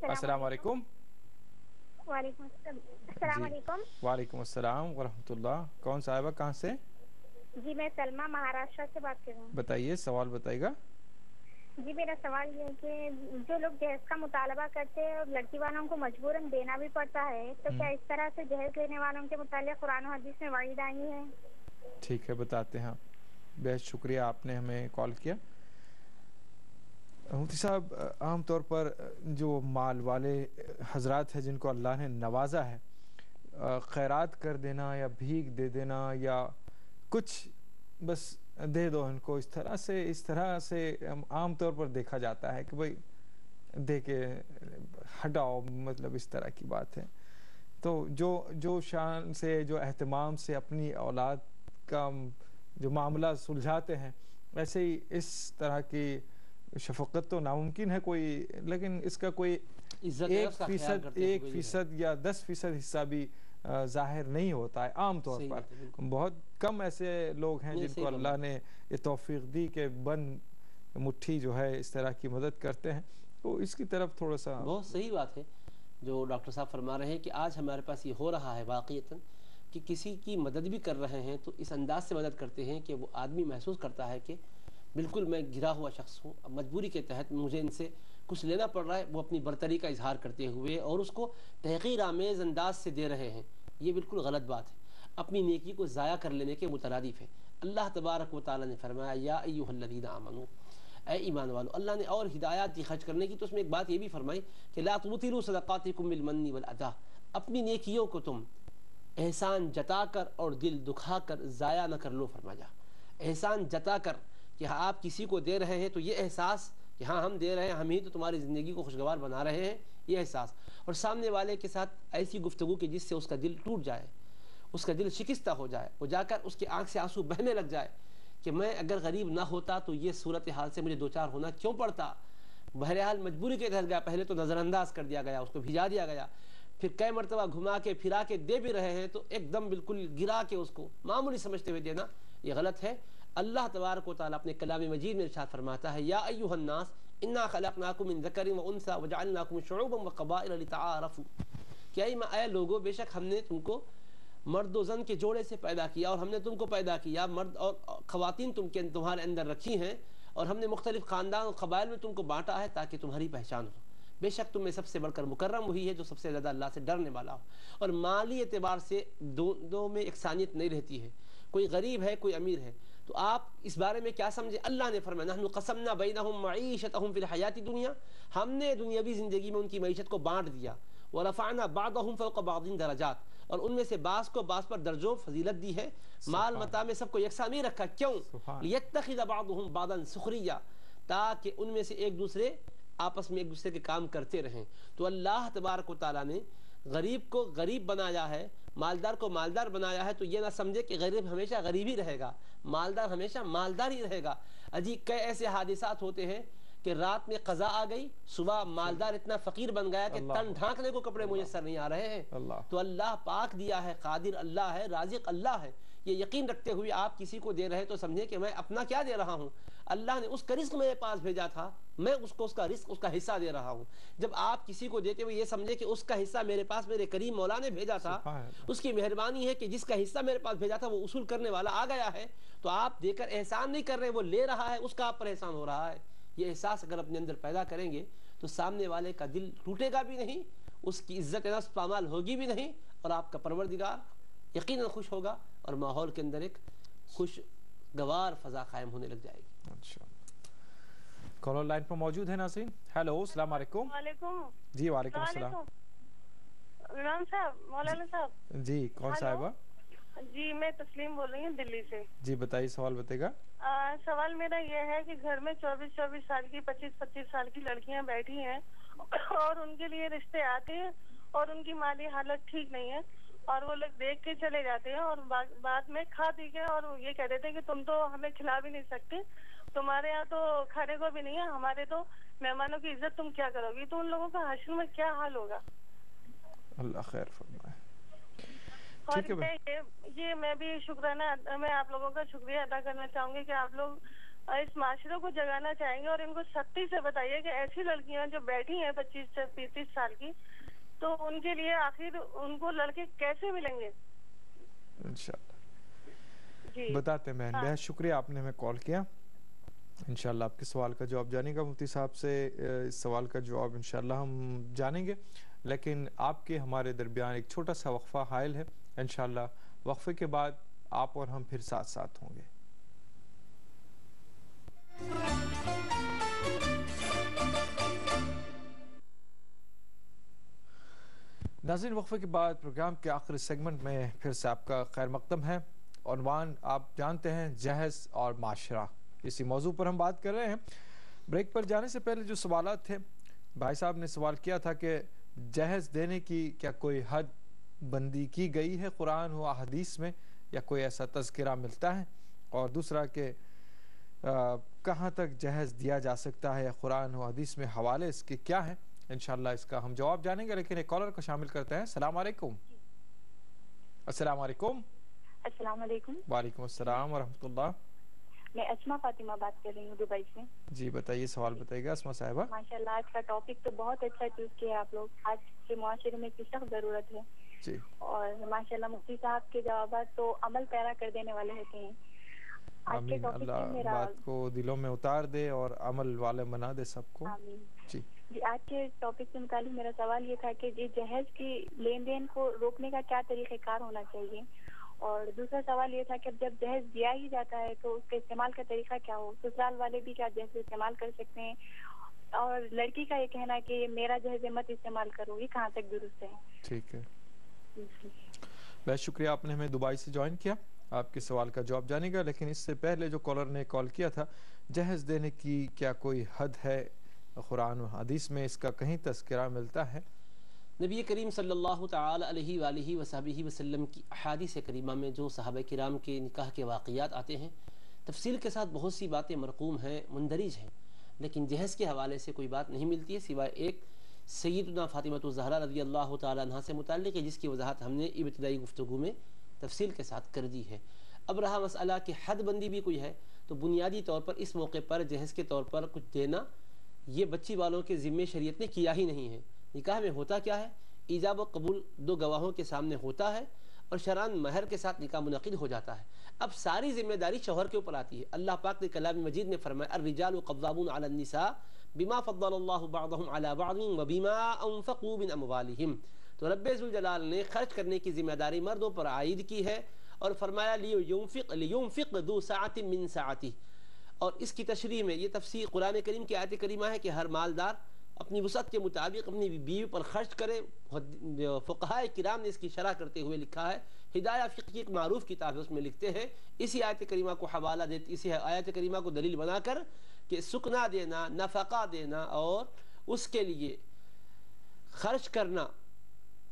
السلام علیکم۔ وعلیکم السلام علیکم۔ وعلیکم السلام ورحمۃ اللہ۔ کون صاحبہ، کہاں سے؟ جی میں سلمہ مہاراشٹر سے بات کر رہی ہوں۔ بتائیے، سوال بتائیے گا۔ جی میرا سوال یہ ہے کہ جو لوگ جہیز کا مطالبہ کرتے ہیں اور لڑکی والوں کو مجبوراً دینا بھی پڑتا ہے، تو کیا اس طرح سے جہیز لینے والوں کے متعلق قرآن و حدیث میں وعید آئی ہے؟ ٹھیک ہے، بتاتے ہیں۔ بہت شکریہ آپ نے ہمیں کال کیا۔ مفتی صاحب، عام طور پر جو مال والے حضرات ہیں جن کو اللہ نے نوازا ہے، خیرات کر دینا یا بھیک دے دینا یا کچھ بس دے دو ان کو، اس طرح سے عام طور پر دیکھا جاتا ہے کہ بھائی دے کے ہٹاؤ، مطلب اس طرح کی بات ہے۔ تو جو شان سے، جو اہتمام سے اپنی اولاد کا جو معاملہ سلجھاتے ہیں، ویسے ہی اس طرح کی شفقت تو ناممکن ہے کوئی، لیکن اس کا کوئی 1% یا 10% حصہ بھی ظاہر نہیں ہوتا ہے عام طور پر۔ بہت کم ایسے لوگ ہیں جن کو اللہ نے یہ توفیق دی کہ بند مٹھی جو ہے اس طرح کی مدد کرتے ہیں، تو اس کی طرف تھوڑا سا۔ بہت صحیح بات ہے جو ڈاکٹر صاحب فرما رہے ہیں کہ آج ہمارے پاس یہ ہو رہا ہے واقعتاً کہ کسی کی مدد بھی کر رہے ہیں تو اس انداز سے مدد کرتے ہیں کہ وہ آدمی محسوس کرتا ہے کہ بالکل میں گرا ہوا شخص ہوں، اب مجبوری کے تحت مجھے ان سے کچھ لینا پڑ رہا ہے، وہ اپنی برتری کا اظہار کرتے ہوئے اور اس کو تحقیر آمیز انداز سے دے رہے ہیں۔ یہ بالکل غلط بات ہے، اپنی نیکی کو ضائع کر لینے کے مترادف ہے۔ اللہ تبارک و تعالیٰ نے فرمایا یا ایھا الذین آمنوا، اے ایمان والو۔ اللہ نے اور ہدایات دی خرچ کرنے کی، تو اس میں ایک بات یہ بھی فرمائی کہ لا تبطلوا صدقاتکم بالمن والاذی، اپنی نیکیوں کو تم احسان جتا کر اور دل دکھا کر ضائع نہ کر لو۔ فرمایا احسان جتا کر کہ آپ کسی کو دے رہے ہیں تو یہ احساس کہ ہاں ہم دے رہے ہیں، ہم ہی تو تمہاری زندگی کو خوشگوار بنا رہے ہیں، یہ احساس، اور سامنے والے کے ساتھ ایسی گفتگو کہ جس سے اس کا دل ٹوٹ جائے، اس کا دل شکستہ ہو جائے، وہ جا کر اس کی آنکھ سے آنسو بہنے لگ جائے کہ میں اگر غریب نہ ہوتا تو یہ صورتحال سے مجھے دوچار ہونا کیوں پڑتا. بہرحال مجبوری کے تحت گیا، پہلے تو نظر انداز کر دیا گیا، اس کو بھجا دیا گیا، پھر کئی مرتبہ گھما کے پھرا کے دے بھی رہے ہیں تو ایک دم بالکل گرا کے اس کو معمولی سمجھتے ہوئے دینا یہ غلط ہے. اللہ تبارک و تعالیٰ اپنے کلام مجید میں ارشاد فرماتا ہے یا ایھا الناس انا خلقناکم من ذکر و انثی وجعلناکم شعوبا وقبائل لتعارفوا، کہ اے لوگوں بے شک ہم نے تم کو مرد و زن کے جوڑے سے پیدا کیا، اور ہم نے تم کو پیدا کیا، مرد اور خواتین تمہارے اندر رکھی ہیں، اور ہم نے مختلف خاندان اور قبائل میں تم کو بانٹا ہے تاکہ تمہاری پہچان ہو. بے شک تم میں سب سے بڑھ کر مکرم وہی ہے جو سب سے زیادہ اللہ سے ڈرنے والا ہو. اور مالی اعتبار سے دونوں میں یکسانیت نہیں رہتی ہے، کوئی غریب ہے کوئی امیر ہے. تو آپ اس بارے میں کیا سمجھے؟ اللہ نے فرمایا نحن قسمنا بینہم معیشتہم فی الحیات الدنیا، ہم نے دنیاوی زندگی میں ان کی معیشت کو بانٹ دیا. ورفعنا بعضہم فوق بعض درجات، اور ان میں سے بعض کو بعض پر درجوں فضیلت دی ہے. مال متاع میں سب کو یکساں نہیں رکھا. کیوں؟ لیتخذ بعضہم بعضا سخریا، تاکہ ان میں سے ایک دوسرے آپس میں ایک دوسرے کے کام کرتے رہیں. تو اللہ تبارک و تعالیٰ نے غریب کو غریب بنایا ہے، مالدار کو مالدار بنایا ہے. تو یہ نہ سمجھے کہ غریب ہمیشہ غریب ہی رہے گا، مالدار ہمیشہ مالدار ہی رہے گا. کئی ایسے حادثات ہوتے ہیں کہ رات میں قضا آ گئی، صبح مالدار اتنا فقیر بن گیا کہ تن ڈھانکنے کو کپڑے میسر نہیں آ رہے ہیں. تو اللہ پاک دیا ہے، قادر اللہ ہے، رازق اللہ ہے. یہ یقین رکھتے ہوئے آپ کسی کو دے رہے تو سمجھیں کہ میں اپنا کیا دے رہا ہوں، اللہ نے اس کا رزق میرے پاس بھیجا تھا، میں اس کو اس کا رزق اس کا حصہ دے رہا ہوں. جب آپ کسی کو دیتے ہوئے یہ سمجھے کہ اس کا حصہ میرے پاس میرے کریم مولا نے بھیجا تھا، اس کی مہربانی ہے کہ جس کا حصہ میرے پاس بھیجا تھا وہ وصول کرنے والا آ گیا ہے. تو آپ دے کر احسان نہیں کر رہے، وہ لے رہا ہے، اس کا آپ پر احسان ہو رہا ہے. یہ احساس اگر اپنے اندر پیدا کریں گے تو سامنے والے کا دل ٹوٹے گا بھی نہیں، اس کی عزت نفس پامال ہوگی بھی نہیں، اور آپ کا پروردگار یقیناً خوش ہوگا، اور ماحول کے اندر ایک خوشگوار فضا قائم ہونے لگ جائے گی. اچھا، کالر لائن پر موجود ہے ناظرین. ہیلو، السلام علیکم. وعلیکم. جی وعلیکم السلام. امام صاحب، مولانا صاحب. جی کون صاحبہ؟ جی میں تسلیم بول رہی ہوں دلی سے. جی بتائیے، سوال بتے گا. سوال میرا یہ ہے کہ گھر میں 24 سال کی 25 سال کی لڑکیاں بیٹھی ہیں اور ان کے لیے رشتے آتے ہیں اور ان کی مالی حالت ٹھیک نہیں ہے، اور وہ لوگ دیکھ کے چلے جاتے ہیں اور بعد میں کھا پی کے اور یہ کہہ دیتے ہیں کہ تم تو ہمیں کھلا بھی نہیں سکتے، تمہارے یہاں تو کھانے کو بھی نہیں ہے، ہمارے تو مہمانوں کی عزت تم کیا کرو گی؟ تو ان لوگوں کا حشر میں کیا حال ہوگا؟ اللہ خیر فرمائے. اور یہ میں بھی شکرانہ، میں آپ لوگوں کا شکریہ ادا کرنا چاہوں گی کہ آپ لوگ اس معاشرے کو جگانا چاہیں گے اور ان کو سختی سے بتائیے کہ ایسی لڑکیاں جو بیٹھی ہیں 25 سے 30 سال کی، تو ان کے لیے آخر ان کو لڑکے کیسے ملیں گے؟ انشاءاللہ جی بتاتے ہیں بہن. بہت شکریہ آپ نے ہمیں کال کیا. انشاءاللہ آپ کے سوال کا جواب جانیں گا مفتی صاحب سے. اس سوال کا جواب انشاءاللہ ہم جانیں گے، لیکن آپ کے ہمارے درمیان ایک چھوٹا سا وقفہ حائل ہے. انشاءاللہ وقفے کے بعد آپ اور ہم پھر ساتھ ساتھ ہوں گے. ناظرین، وقفے کے بعد پروگرام کے آخری سیگمنٹ میں پھر سے آپ کا خیر مقدم ہے. عنوان آپ جانتے ہیں، جہیز اور معاشرہ. اسی موضوع پر ہم بات کر رہے ہیں. بریک پر جانے سے پہلے جو سوالات تھے، بھائی صاحب نے سوال کیا تھا کہ جہیز دینے کی کیا کوئی حد بندی کی گئی ہے قرآن و حدیث میں، یا کوئی ایسا تذکرہ ملتا ہے، اور دوسرا کہ کہاں تک جہیز دیا جا سکتا ہے، قرآن و حدیث میں حوالے اس کے کیا ہیں. انشاءاللہ اس کا ہم جواب جانیں گے، لیکن ایک کالر کو شامل کرتے ہیں. السلام علیکم. السلام علیکم. السلام علیکم. وعلیکم السلام ورحمۃ اللہ. میں اسما فاطمہ بات کر رہی ہوں دبئی سے. جی بتائیے، سوال بتائیے گا اسما صاحبہ. ماشاءاللہ آج کا ٹاپک تو بہت اچھا چوز کیا ہے آپ لوگ. آج کے معاشرے میں کی سخت ضرورت ہے جی، اور ماشاءاللہ مفتی صاحب کے جوابات تو عمل پیرا کر دینے والے ہوتے ہیں. آمین. اللہ بات کو دلوں میں اتار دے اور عمل والے بنا دے سب کو. آمین. جی آج کے ٹاپک سے متعلق میرا سوال یہ تھا کہ جہیز کی لین دین کو روکنے کا کیا طریقہ کار ہونا چاہیے، اور دوسرا سوال یہ تھا کہ جب جہیز دیا ہی جاتا ہے تو اس کے استعمال کا طریقہ کیا ہو؟ سسرال والے بھی کیا جہیز استعمال کر سکتے ہیں؟ اور لڑکی کا یہ کہنا ہے کہ میرا جہیز مت استعمال کرو، یہ کہاں تک درست ہے؟ ٹھیک ہے، بہت شکریہ آپ نے ہمیں دبئی سے جوائن کیا. آپ کے سوال کا جواب جانے گا، لیکن اس سے پہلے جو کالر نے کال کیا تھا، جہیز دینے کی کیا کوئی حد ہے قرآن و حدیث میں اس کا کہیں تذکرہ ملتا ہے؟ نبی کریم صلی اللہ تعالی علیہ وآلہ وصحبہ وسلم کی احادیث کریمہ میں جو صحابہ کرام کے نکاح کے واقعات آتے ہیں، تفصیل کے ساتھ بہت سی باتیں مرقوم ہیں، مندرج ہیں، لیکن جہیز کے حوالے سے کوئی بات نہیں ملتی ہے سوائے ایک سیدنا فاطمہ الزہرا رضی اللہ تعالی عنہ سے متعلق ہے، جس کی وضاحت ہم نے ابتدائی گفتگو میں تفصیل کے ساتھ کر دی ہے۔ اب رہا مسئلہ کہ حد بندی بھی کوئی ہے، تو بنیادی طور پر اس موقع پر جہیز کے طور پر کچھ دینا یہ بچی والوں کے ذمے شریعت نے کیا ہی نہیں ہے۔ نکاح میں ہوتا کیا ہے؟ ایجاب و قبول دو گواہوں کے سامنے ہوتا ہے اور شرعاً مہر کے ساتھ نکاح منعقد ہو جاتا ہے۔ اب ساری ذمہ داری شوہر کے اوپر آتی ہے۔ اللہ پاک نے کلام مجید میں فرمایا الرجال قوامون علی النساء بما فضل اللہ بعضهم علی بعض وبما انفقوا من اموالہم۔ تو رب ذوالجلال نے خرچ کرنے کی ذمہ داری مردوں پر عائد کی ہے اور فرمایا لینفق ذو سعۃ من سعتہ۔ اور اس کی تشریح میں یہ تفسیر قرآن کریم کی آیت کریمہ ہے کہ ہر مالدار اپنی وسعت کے مطابق اپنی بیوی پر خرچ کرے۔ فقہائے کرام نے اس کی شرح کرتے ہوئے لکھا ہے، ہدایہ فقہ کی ایک معروف کتاب ہے، اس میں لکھتے ہیں اسی آیت کریمہ کو حوالہ دیتے، اسی آیت کریمہ کو دلیل بنا کر کہ سکنا دینا، نفقہ دینا اور اس کے لیے خرچ کرنا،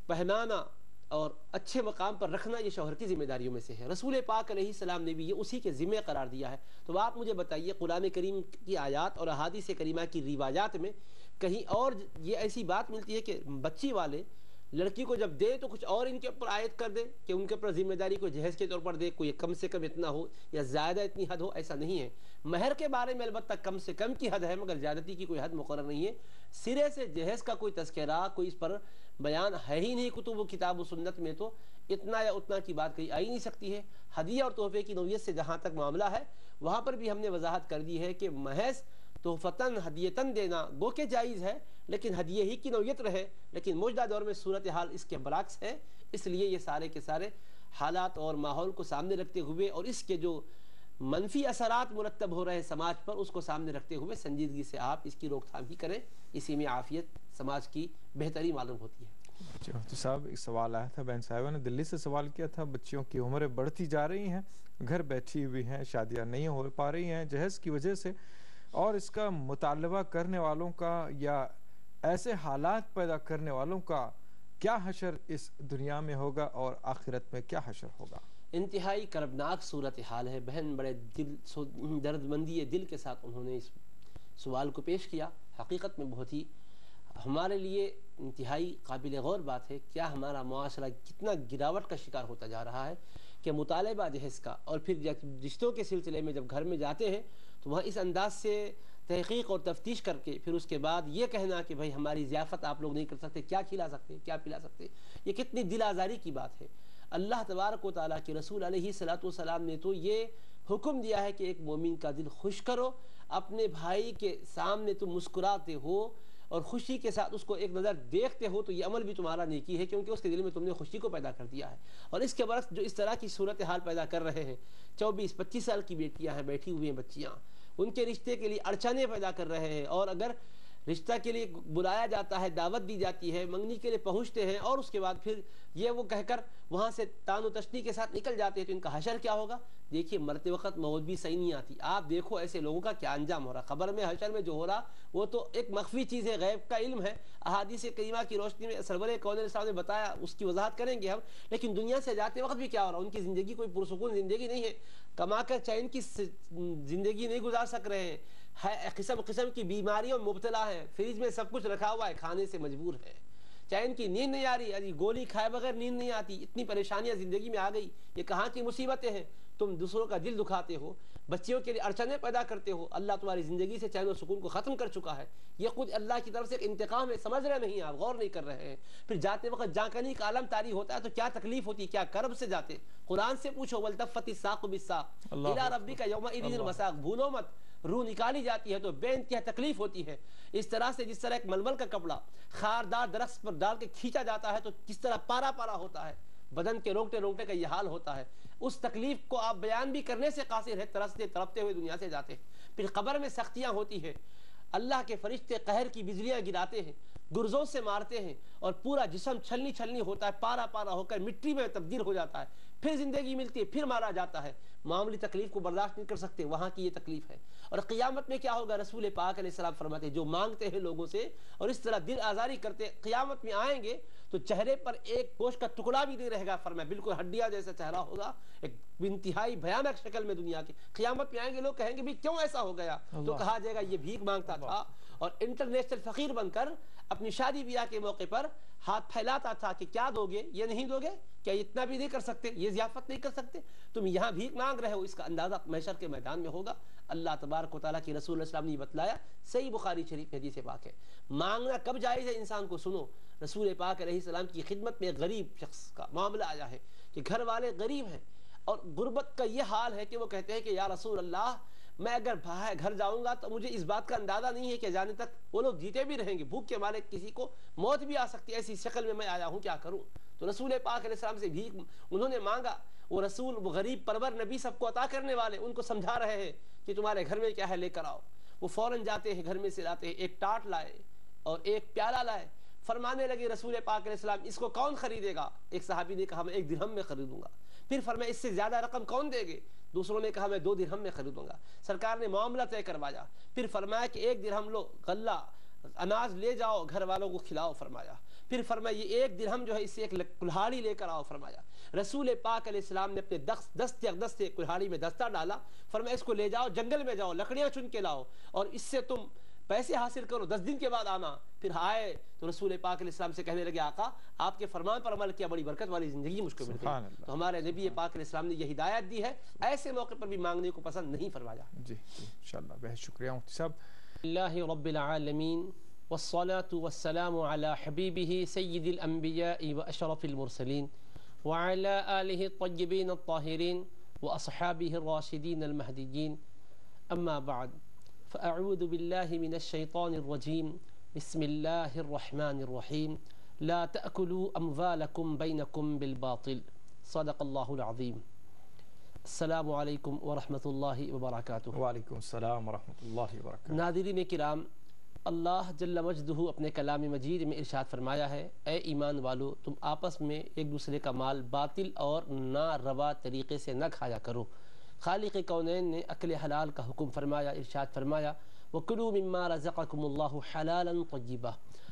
پہنانا اور اچھے مقام پر رکھنا یہ شوہر کی ذمہ داریوں میں سے ہے۔ رسول پاک علیہ السلام نے بھی یہ اسی کے ذمہ قرار دیا ہے۔ تو آپ مجھے بتائیے قرآن کریم کی آیات اور احادیث کریمہ کی روایات میں کہیں اور یہ ایسی بات ملتی ہے کہ بچی والے لڑکی کو جب دے تو کچھ اور ان کے اوپر عائد کر دے کہ ان کے اوپر ذمہ داری کو جہیز کے طور پر دے، کوئی کم سے کم اتنا ہو یا زیادہ اتنی حد ہو؟ ایسا نہیں ہے۔ مہر کے بارے میں البتہ کم سے کم کی حد ہے، مگر زیادتی کی کوئی حد مقرر نہیں ہے۔ سرے سے جہیز کا کوئی تذکرہ، کوئی اس پر بیان ہے ہی نہیں کتب و کتاب و سنت میں، تو اتنا یا اتنا کی بات کہی آ ہی نہیں سکتی ہے۔ ہدیہ اور تحفے کی نوعیت سے جہاں تک معاملہ ہے وہاں پر بھی ہم نے وضاحت کر دی ہے کہ محض تحفتاً ہدیتاً دینا گو کہ جائز ہے، لیکن ہدیے ہی کی نوعیت رہے، لیکن موجودہ دور میں صورتحال اس کے برعکس ہے۔ اس لیے یہ سارے کے سارے حالات اور ماحول کو سامنے رکھتے ہوئے اور اس کے جو منفی اثرات مرتب ہو رہے ہیں سماج پر، اس کو سامنے رکھتے ہوئے سنجیدگی سے آپ اس کی روک تھام ہی کریں، اسی میں عافیت سماج کی بہتری معلوم ہوتی ہے۔ جی مفتی صاحب، ایک سوال آیا تھا، بہن صاحبہ نے دلی سے سوال کیا تھا، بچیوں کی عمریں بڑھتی جا رہی ہیں، گھر بیٹھی ہوئی ہیں، شادیاں نہیں ہو پا رہی ہیں جہیز کی وجہ سے، اور اس کا مطالبہ کرنے والوں کا یا ایسے حالات پیدا کرنے والوں کا کیا حشر اس دنیا میں ہوگا اور آخرت میں کیا حشر ہوگا؟ انتہائی کربناک صورتحال ہے بہن، بڑے درد مندی دل کے ساتھ انہوں نے اس سوال کو پیش کیا۔ حقیقت میں بہت ہی ہمارے لیے انتہائی قابل غور بات ہے، کیا ہمارا معاشرہ کتنا گراوٹ کا شکار ہوتا جا رہا ہے کہ مطالبہ جہیز کا، اور پھر رشتوں کے سلسلے میں جب گھر میں جاتے ہیں تو وہاں اس انداز سے تحقیق اور تفتیش کر کے پھر اس کے بعد یہ کہنا کہ بھائی ہماری ضیافت آپ لوگ نہیں کر سکتے، کیا کھلا سکتے، کیا پلا سکتے، یہ کتنی دل آزاری کی بات ہے۔ اللہ تبارک و تعالیٰ کے رسول علیہ السلام نے تو یہ حکم دیا ہے کہ ایک مومن کا دل خوش کرو، اپنے بھائی کے سامنے تم مسکراتے ہو اور خوشی کے ساتھ اس کو ایک نظر دیکھتے ہو تو یہ عمل بھی تمہارا نیکی ہے، کیونکہ اس کے دل میں تم نے خوشی کو پیدا کر دیا ہے۔ اور اس کے برعکس جو اس طرح کی صورتحال پیدا کر رہے ہیں، 24-25 سال کی بیٹیاں ہیں، بیٹھی ہوئی ہیں بچیاں، ان کے رشتے کے لیے اڑچنے پیدا کر رہے ہیں، اور اگر رشتہ کے لیے بلایا جاتا ہے، دعوت دی جاتی ہے، منگنی کے لیے پہنچتے ہیں اور اس کے بعد پھر یہ وہ کہہ کر وہاں سے تان و تشنی کے ساتھ نکل جاتے ہیں، تو ان کا حشر کیا ہوگا؟ دیکھیے مرتے وقت موت بھی صحیح نہیں آتی، آپ دیکھو ایسے لوگوں کا کیا انجام ہو رہا۔ خبر میں حشر میں جو ہو رہا وہ تو ایک مخفی چیز ہے، غیب کا علم ہے، احادیث کریمہ کی روشنی میں سرور کون صاحب نے بتایا، اس کی وضاحت کریں گے ہم۔ لیکن دنیا سے جاتے وقت بھی کیا ہو رہا، ان کی زندگی کوئی پرسکون زندگی نہیں ہے، کما کر چین کی زندگی نہیں گزار سک رہے ہیں، قسم قسم کی بیماریوں میں مبتلا ہیں، فریج میں سب کچھ رکھا ہوا ہے، کھانے سے مجبور ہے، چین کی نیند نہیں آ رہی، گولی کھائے بغیر نیند نہیں آتی، اتنی پریشانیاں زندگی میں آ گئی۔ یہ کہاں کی مصیبتیں ہیں؟ تم دوسروں کا دل دکھاتے ہو، بچیوں کے لیے اڑچنے پیدا کرتے ہو، اللہ تمہاری زندگی سے چین و سکون کو ختم کر چکا ہے۔ یہ خود اللہ کی طرف سے ایک انتقام ہے، سمجھ رہے نہیں آپ، غور نہیں کر رہے ہیں۔ پھر جاتے وقت جانکنی کا عالم طاری ہوتا ہے تو کیا تکلیف ہوتی، کیا کرب سے جاتے۔ قرآن سے پوچھو وَالْتَفَّتِ السَّاقُ بِالسَّاقِ إِلَىٰ رَبِّكَ يَوْمَئِذٍ الْمَسَاقُ، بھولو مت، روح نکالی جاتی ہے تو بے انتہا تکلیف ہوتی ہے۔ اس طرح سے جس طرح ایک ململ کا کپڑا خاردار درخت پر ڈال کے کھینچا جاتا ہے تو کس طرح پارا پارا ہوتا ہے، بدن کے رونگٹے رونگٹے کا یہ حال ہوتا ہے۔ اس تکلیف کو آپ بیان بھی کرنے سے قاصر ہے، ترستے تڑپتے ہوئے دنیا سے جاتے ہیں۔ پھر قبر میں سختیاں ہوتی ہیں، اللہ کے فرشتے قہر کی بجلیاں گراتے ہیں، گرزوں سے مارتے ہیں، اور پورا جسم چھلنی چھلنی ہوتا ہے، پارا پارا ہو کر مٹی میں تبدیل ہو جاتا ہے، پھر زندگی ملتی ہے، پھر مارا جاتا ہے۔ معمولی تکلیف کو برداشت نہیں کر سکتے، وہاں کی یہ تکلیف ہے۔ اور قیامت میں کیا ہوگا؟ رسول پاک علیہ السلام فرماتے ہیں جو مانگتے ہیں لوگوں سے اور اس طرح دل آزاری کرتے ہیں، قیامت میں آئیں گے تو چہرے پر ایک گوشت کا ٹکڑا بھی نہیں رہے گا، فرمایا بالکل ہڈیاں جیسا چہرہ ہوگا، ایک انتہائی بھیانک شکل میں دنیا کی۔ قیامت میں آئیں گے لوگ کہیں گے بھی کیوں ایسا ہو گیا؟ تو کہا جائے گا یہ بھیک مانگتا تھا اور انٹرنیشنل فقیر بن کر اپنی شادی بیاہ کے موقع پر ہاتھ پھیلاتا تھا کہ کیا دو گے؟ یہ نہیں دو گے؟ کیا اتنا بھی نہیں کر سکتے؟ یہ ضیافت نہیں کر سکتے؟ تم یہاں بھیک مانگ رہے ہو، اس کا اندازہ محشر کے میدان میں ہوگا۔ اللہ تبارک و تعالیٰ کی رسول اللہ علیہ وسلم نے بتلایا، صحیح بخاری شریف میں حدیث پاک ہے۔ مانگنا کب جائز ہے انسان کو؟ سنو، رسول پاک علیہ السلام کی خدمت میں غریب شخص کا معاملہ آیا ہے کہ گھر والے غریب ہیں اور غربت کا یہ حال ہے کہ وہ کہتے ہیں کہ یا رسول اللہ میں اگر گھر جاؤں گا تو مجھے اس بات کا اندازہ نہیں ہے کہ جانے تک وہ لوگ جیتے بھی رہیں گے، بھوک کے مارے کسی کو موت بھی آ سکتی ہے، ایسی شکل میں آیا ہوں، کیا کروں؟ تو رسول پاک علیہ السلام سے بھیک انہوں نے مانگا۔ وہ رسول، وہ غریب پرور نبی، سب کو عطا کرنے والے، ان کو سمجھا رہے ہیں کہ تمہارے گھر میں کیا ہے لے کر آؤ۔ وہ فوراً جاتے ہیں، گھر میں سے لاتے ہیں، ایک ٹاٹ لائے اور ایک پیالہ لائے۔ فرمانے لگے رسول پاک علیہ السلام اس کو کون خریدے گا؟ ایک صحابی نے کہا میں 1 درہم میں خریدوں گا۔ پھر فرمایا اس سے زیادہ رقم کون دے گے؟ دوسروں نے کہا میں 2 درہم میں خریدوں گا۔ سرکار نے معاملہ طے کروایا، پھر فرمایا کہ 1 درہم لو، غلہ اناج لے جاؤ، گھر والوں کو کھلاؤ، فرمایا۔ پھر فرمایا یہ 1 درہم جو ہے اس سے ایک کلہاڑی لے کر آؤ، فرمایا۔ رسول پاک علیہ السلام نے اپنے دستے اقدس سے کلہاڑی میں دستہ ڈالا، فرمایا اس کو لے جاؤ، جنگل میں جاؤ، لکڑیاں چن کے لاؤ اور اس سے تم پیسے حاصل کرو، 10 دن کے بعد آنا۔ پھر آئے تو رسول پاک علیہ السلام سے کہنے لگے آقا آپ کے فرمان پر عمل کیا، بڑی برکت والی زندگی مجھ کو مل گئی۔ تو ہمارے نبی پاک علیہ السلام نے یہ ہدایت دی ہے، ایسے موقع پر بھی مانگنے کو پسند نہیں فرمایا۔ جی انشاءاللہ، بہت شکریہ مفتی صاحب۔ اللہ رب العالمین والصلاة والسلام على حبیبہ سید الانبیاء واشرف المرسلین وعلى آلہ الطیبین الطاہرین واصحابہ الراشدین المہدیین، اما بعد فأعوذ باللہ من الشیطان الرجیم، بسم اللہ الرحمن الرحیم، لا تأکلوا اموالکم بینکم بالباطل، صدق اللہ العظیم۔ السلام علیکم ورحمۃ اللہ وبرکاتہ۔ وعلیکم السلام ورحمۃ اللہ وبرکاتہ۔ ناظرین کرام، اللہ جل مجدہ اپنے کلام مجید میں ارشاد فرمایا ہے اے ایمان والو تم آپس میں ایک دوسرے کا مال باطل اور ناروا طریقے سے نہ کھایا کرو۔ خالق کونین نے اکل حلال کا حکم فرمایا، ارشاد فرمایا وَكُلُوا مِمَّا رَزَقَكُمُ اللَّهُ حَلَالًا طَيِّبًا،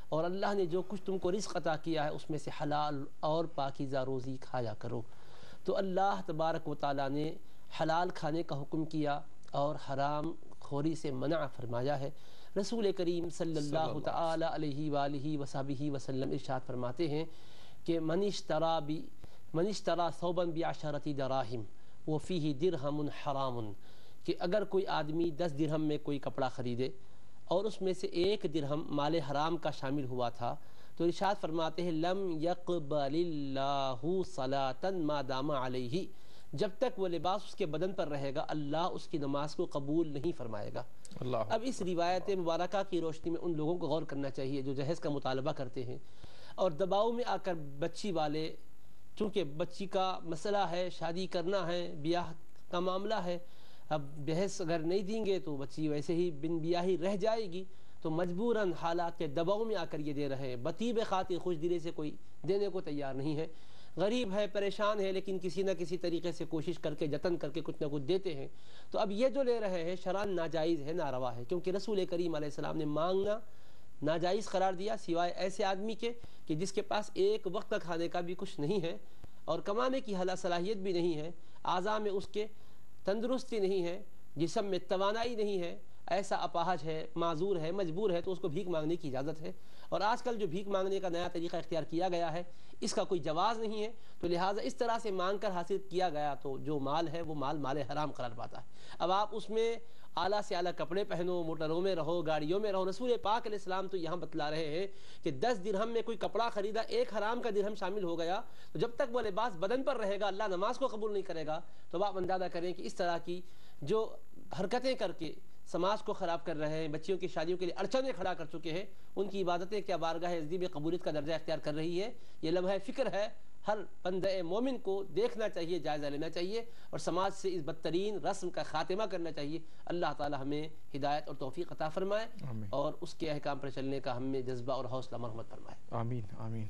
اور اللہ نے جو کچھ تم کو رزق عطا کیا ہے اس میں سے حلال اور پاکیزہ روزی کھایا کرو۔ تو اللہ تبارک و تعالیٰ نے حلال کھانے کا حکم کیا اور حرام خوری سے منع فرمایا ہے۔ رسول کریم صلی اللہ تعالی علیہ وآلہ وصحبہ وسلم ارشاد فرماتے ہیں کہ من اشترى ثوبا ب10 دراہم وفیہ درہم حرام، کہ اگر کوئی آدمی 10 درہم میں کوئی کپڑا خریدے اور اس میں سے 1 درہم مال حرام کا شامل ہوا تھا تو ارشاد فرماتے ہیں لم یقبل اللہ صلاۃ ما دام علیہ، جب تک وہ لباس اس کے بدن پر رہے گا اللہ اس کی نماز کو قبول نہیں فرمائے گا۔ اب اس روایت مبارکہ کی روشنی میں ان لوگوں کو غور کرنا چاہیے جو جہیز کا مطالبہ کرتے ہیں اور دباؤ میں آ کر بچی والے، چونکہ بچی کا مسئلہ ہے، شادی کرنا ہے، بیاہ کا معاملہ ہے، اب جہیز اگر نہیں دیں گے تو بچی ویسے ہی بن بیاہی رہ جائے گی، تو مجبوراً حالات کے دباؤ میں آ کر یہ دے رہے ہیں، بطیب خاطر خوش دلی سے کوئی دینے کو تیار نہیں ہے، غریب ہے، پریشان ہے، لیکن کسی نہ کسی طریقے سے کوشش کر کے جتن کر کے کچھ نہ کچھ دیتے ہیں۔ تو اب یہ جو لے رہے ہیں شرعاً ناجائز ہے، ناروا ہے، کیونکہ رسول کریم علیہ السلام نے مانگنا ناجائز قرار دیا سوائے ایسے آدمی کے کہ جس کے پاس ایک وقت کھانے کا بھی کچھ نہیں ہے اور کمانے کی صلاحیت بھی نہیں ہے، اعضاء میں اس کے تندرستی نہیں ہے، جسم میں توانائی نہیں ہے، ایسا اپاہج ہے، معذور ہے، مجبور ہے، تو اس کو بھیک مانگنے کی اجازت ہے۔ اور آج کل جو بھیک مانگنے کا نیا طریقہ اختیار کیا گیا ہے اس کا کوئی جواز نہیں ہے، تو لہٰذا اس طرح سے مانگ کر حاصل کیا گیا تو جو مال ہے وہ مال حرام قرار پاتا ہے۔ اب آپ اس میں اعلیٰ سے اعلیٰ کپڑے پہنو، موٹروں میں رہو، گاڑیوں میں رہو، رسول پاک علیہ السلام تو یہاں بتلا رہے ہیں کہ 10 درہم میں کوئی کپڑا خریدا، 1 حرام کا درہم شامل ہو گیا، تو جب تک وہ لباس بدن پر رہے گا اللہ نماز کو قبول نہیں کرے گا۔ تو آپ اندازہ کریں کہ اس طرح کی جو حرکتیں کر کے سماج کو خراب کر رہے ہیں، بچیوں کی شادیوں کے لیے اڑچنیں کھڑا کر چکے ہیں، ان کی عبادتیں کیا بارگاہ عزیز میں قبولیت کا درجہ اختیار کر رہی ہے؟ یہ لمحہ فکر ہے، ہر بندہ مومن کو دیکھنا چاہیے، جائزہ لینا چاہیے اور سماج سے اس بدترین رسم کا خاتمہ کرنا چاہیے۔ اللہ تعالی ہمیں ہدایت اور توفیق عطا فرمائے اور اس کے احکام پر چلنے کا ہم میں جذبہ اور حوصلہ مرحمت فرمائے۔ آمین آمین۔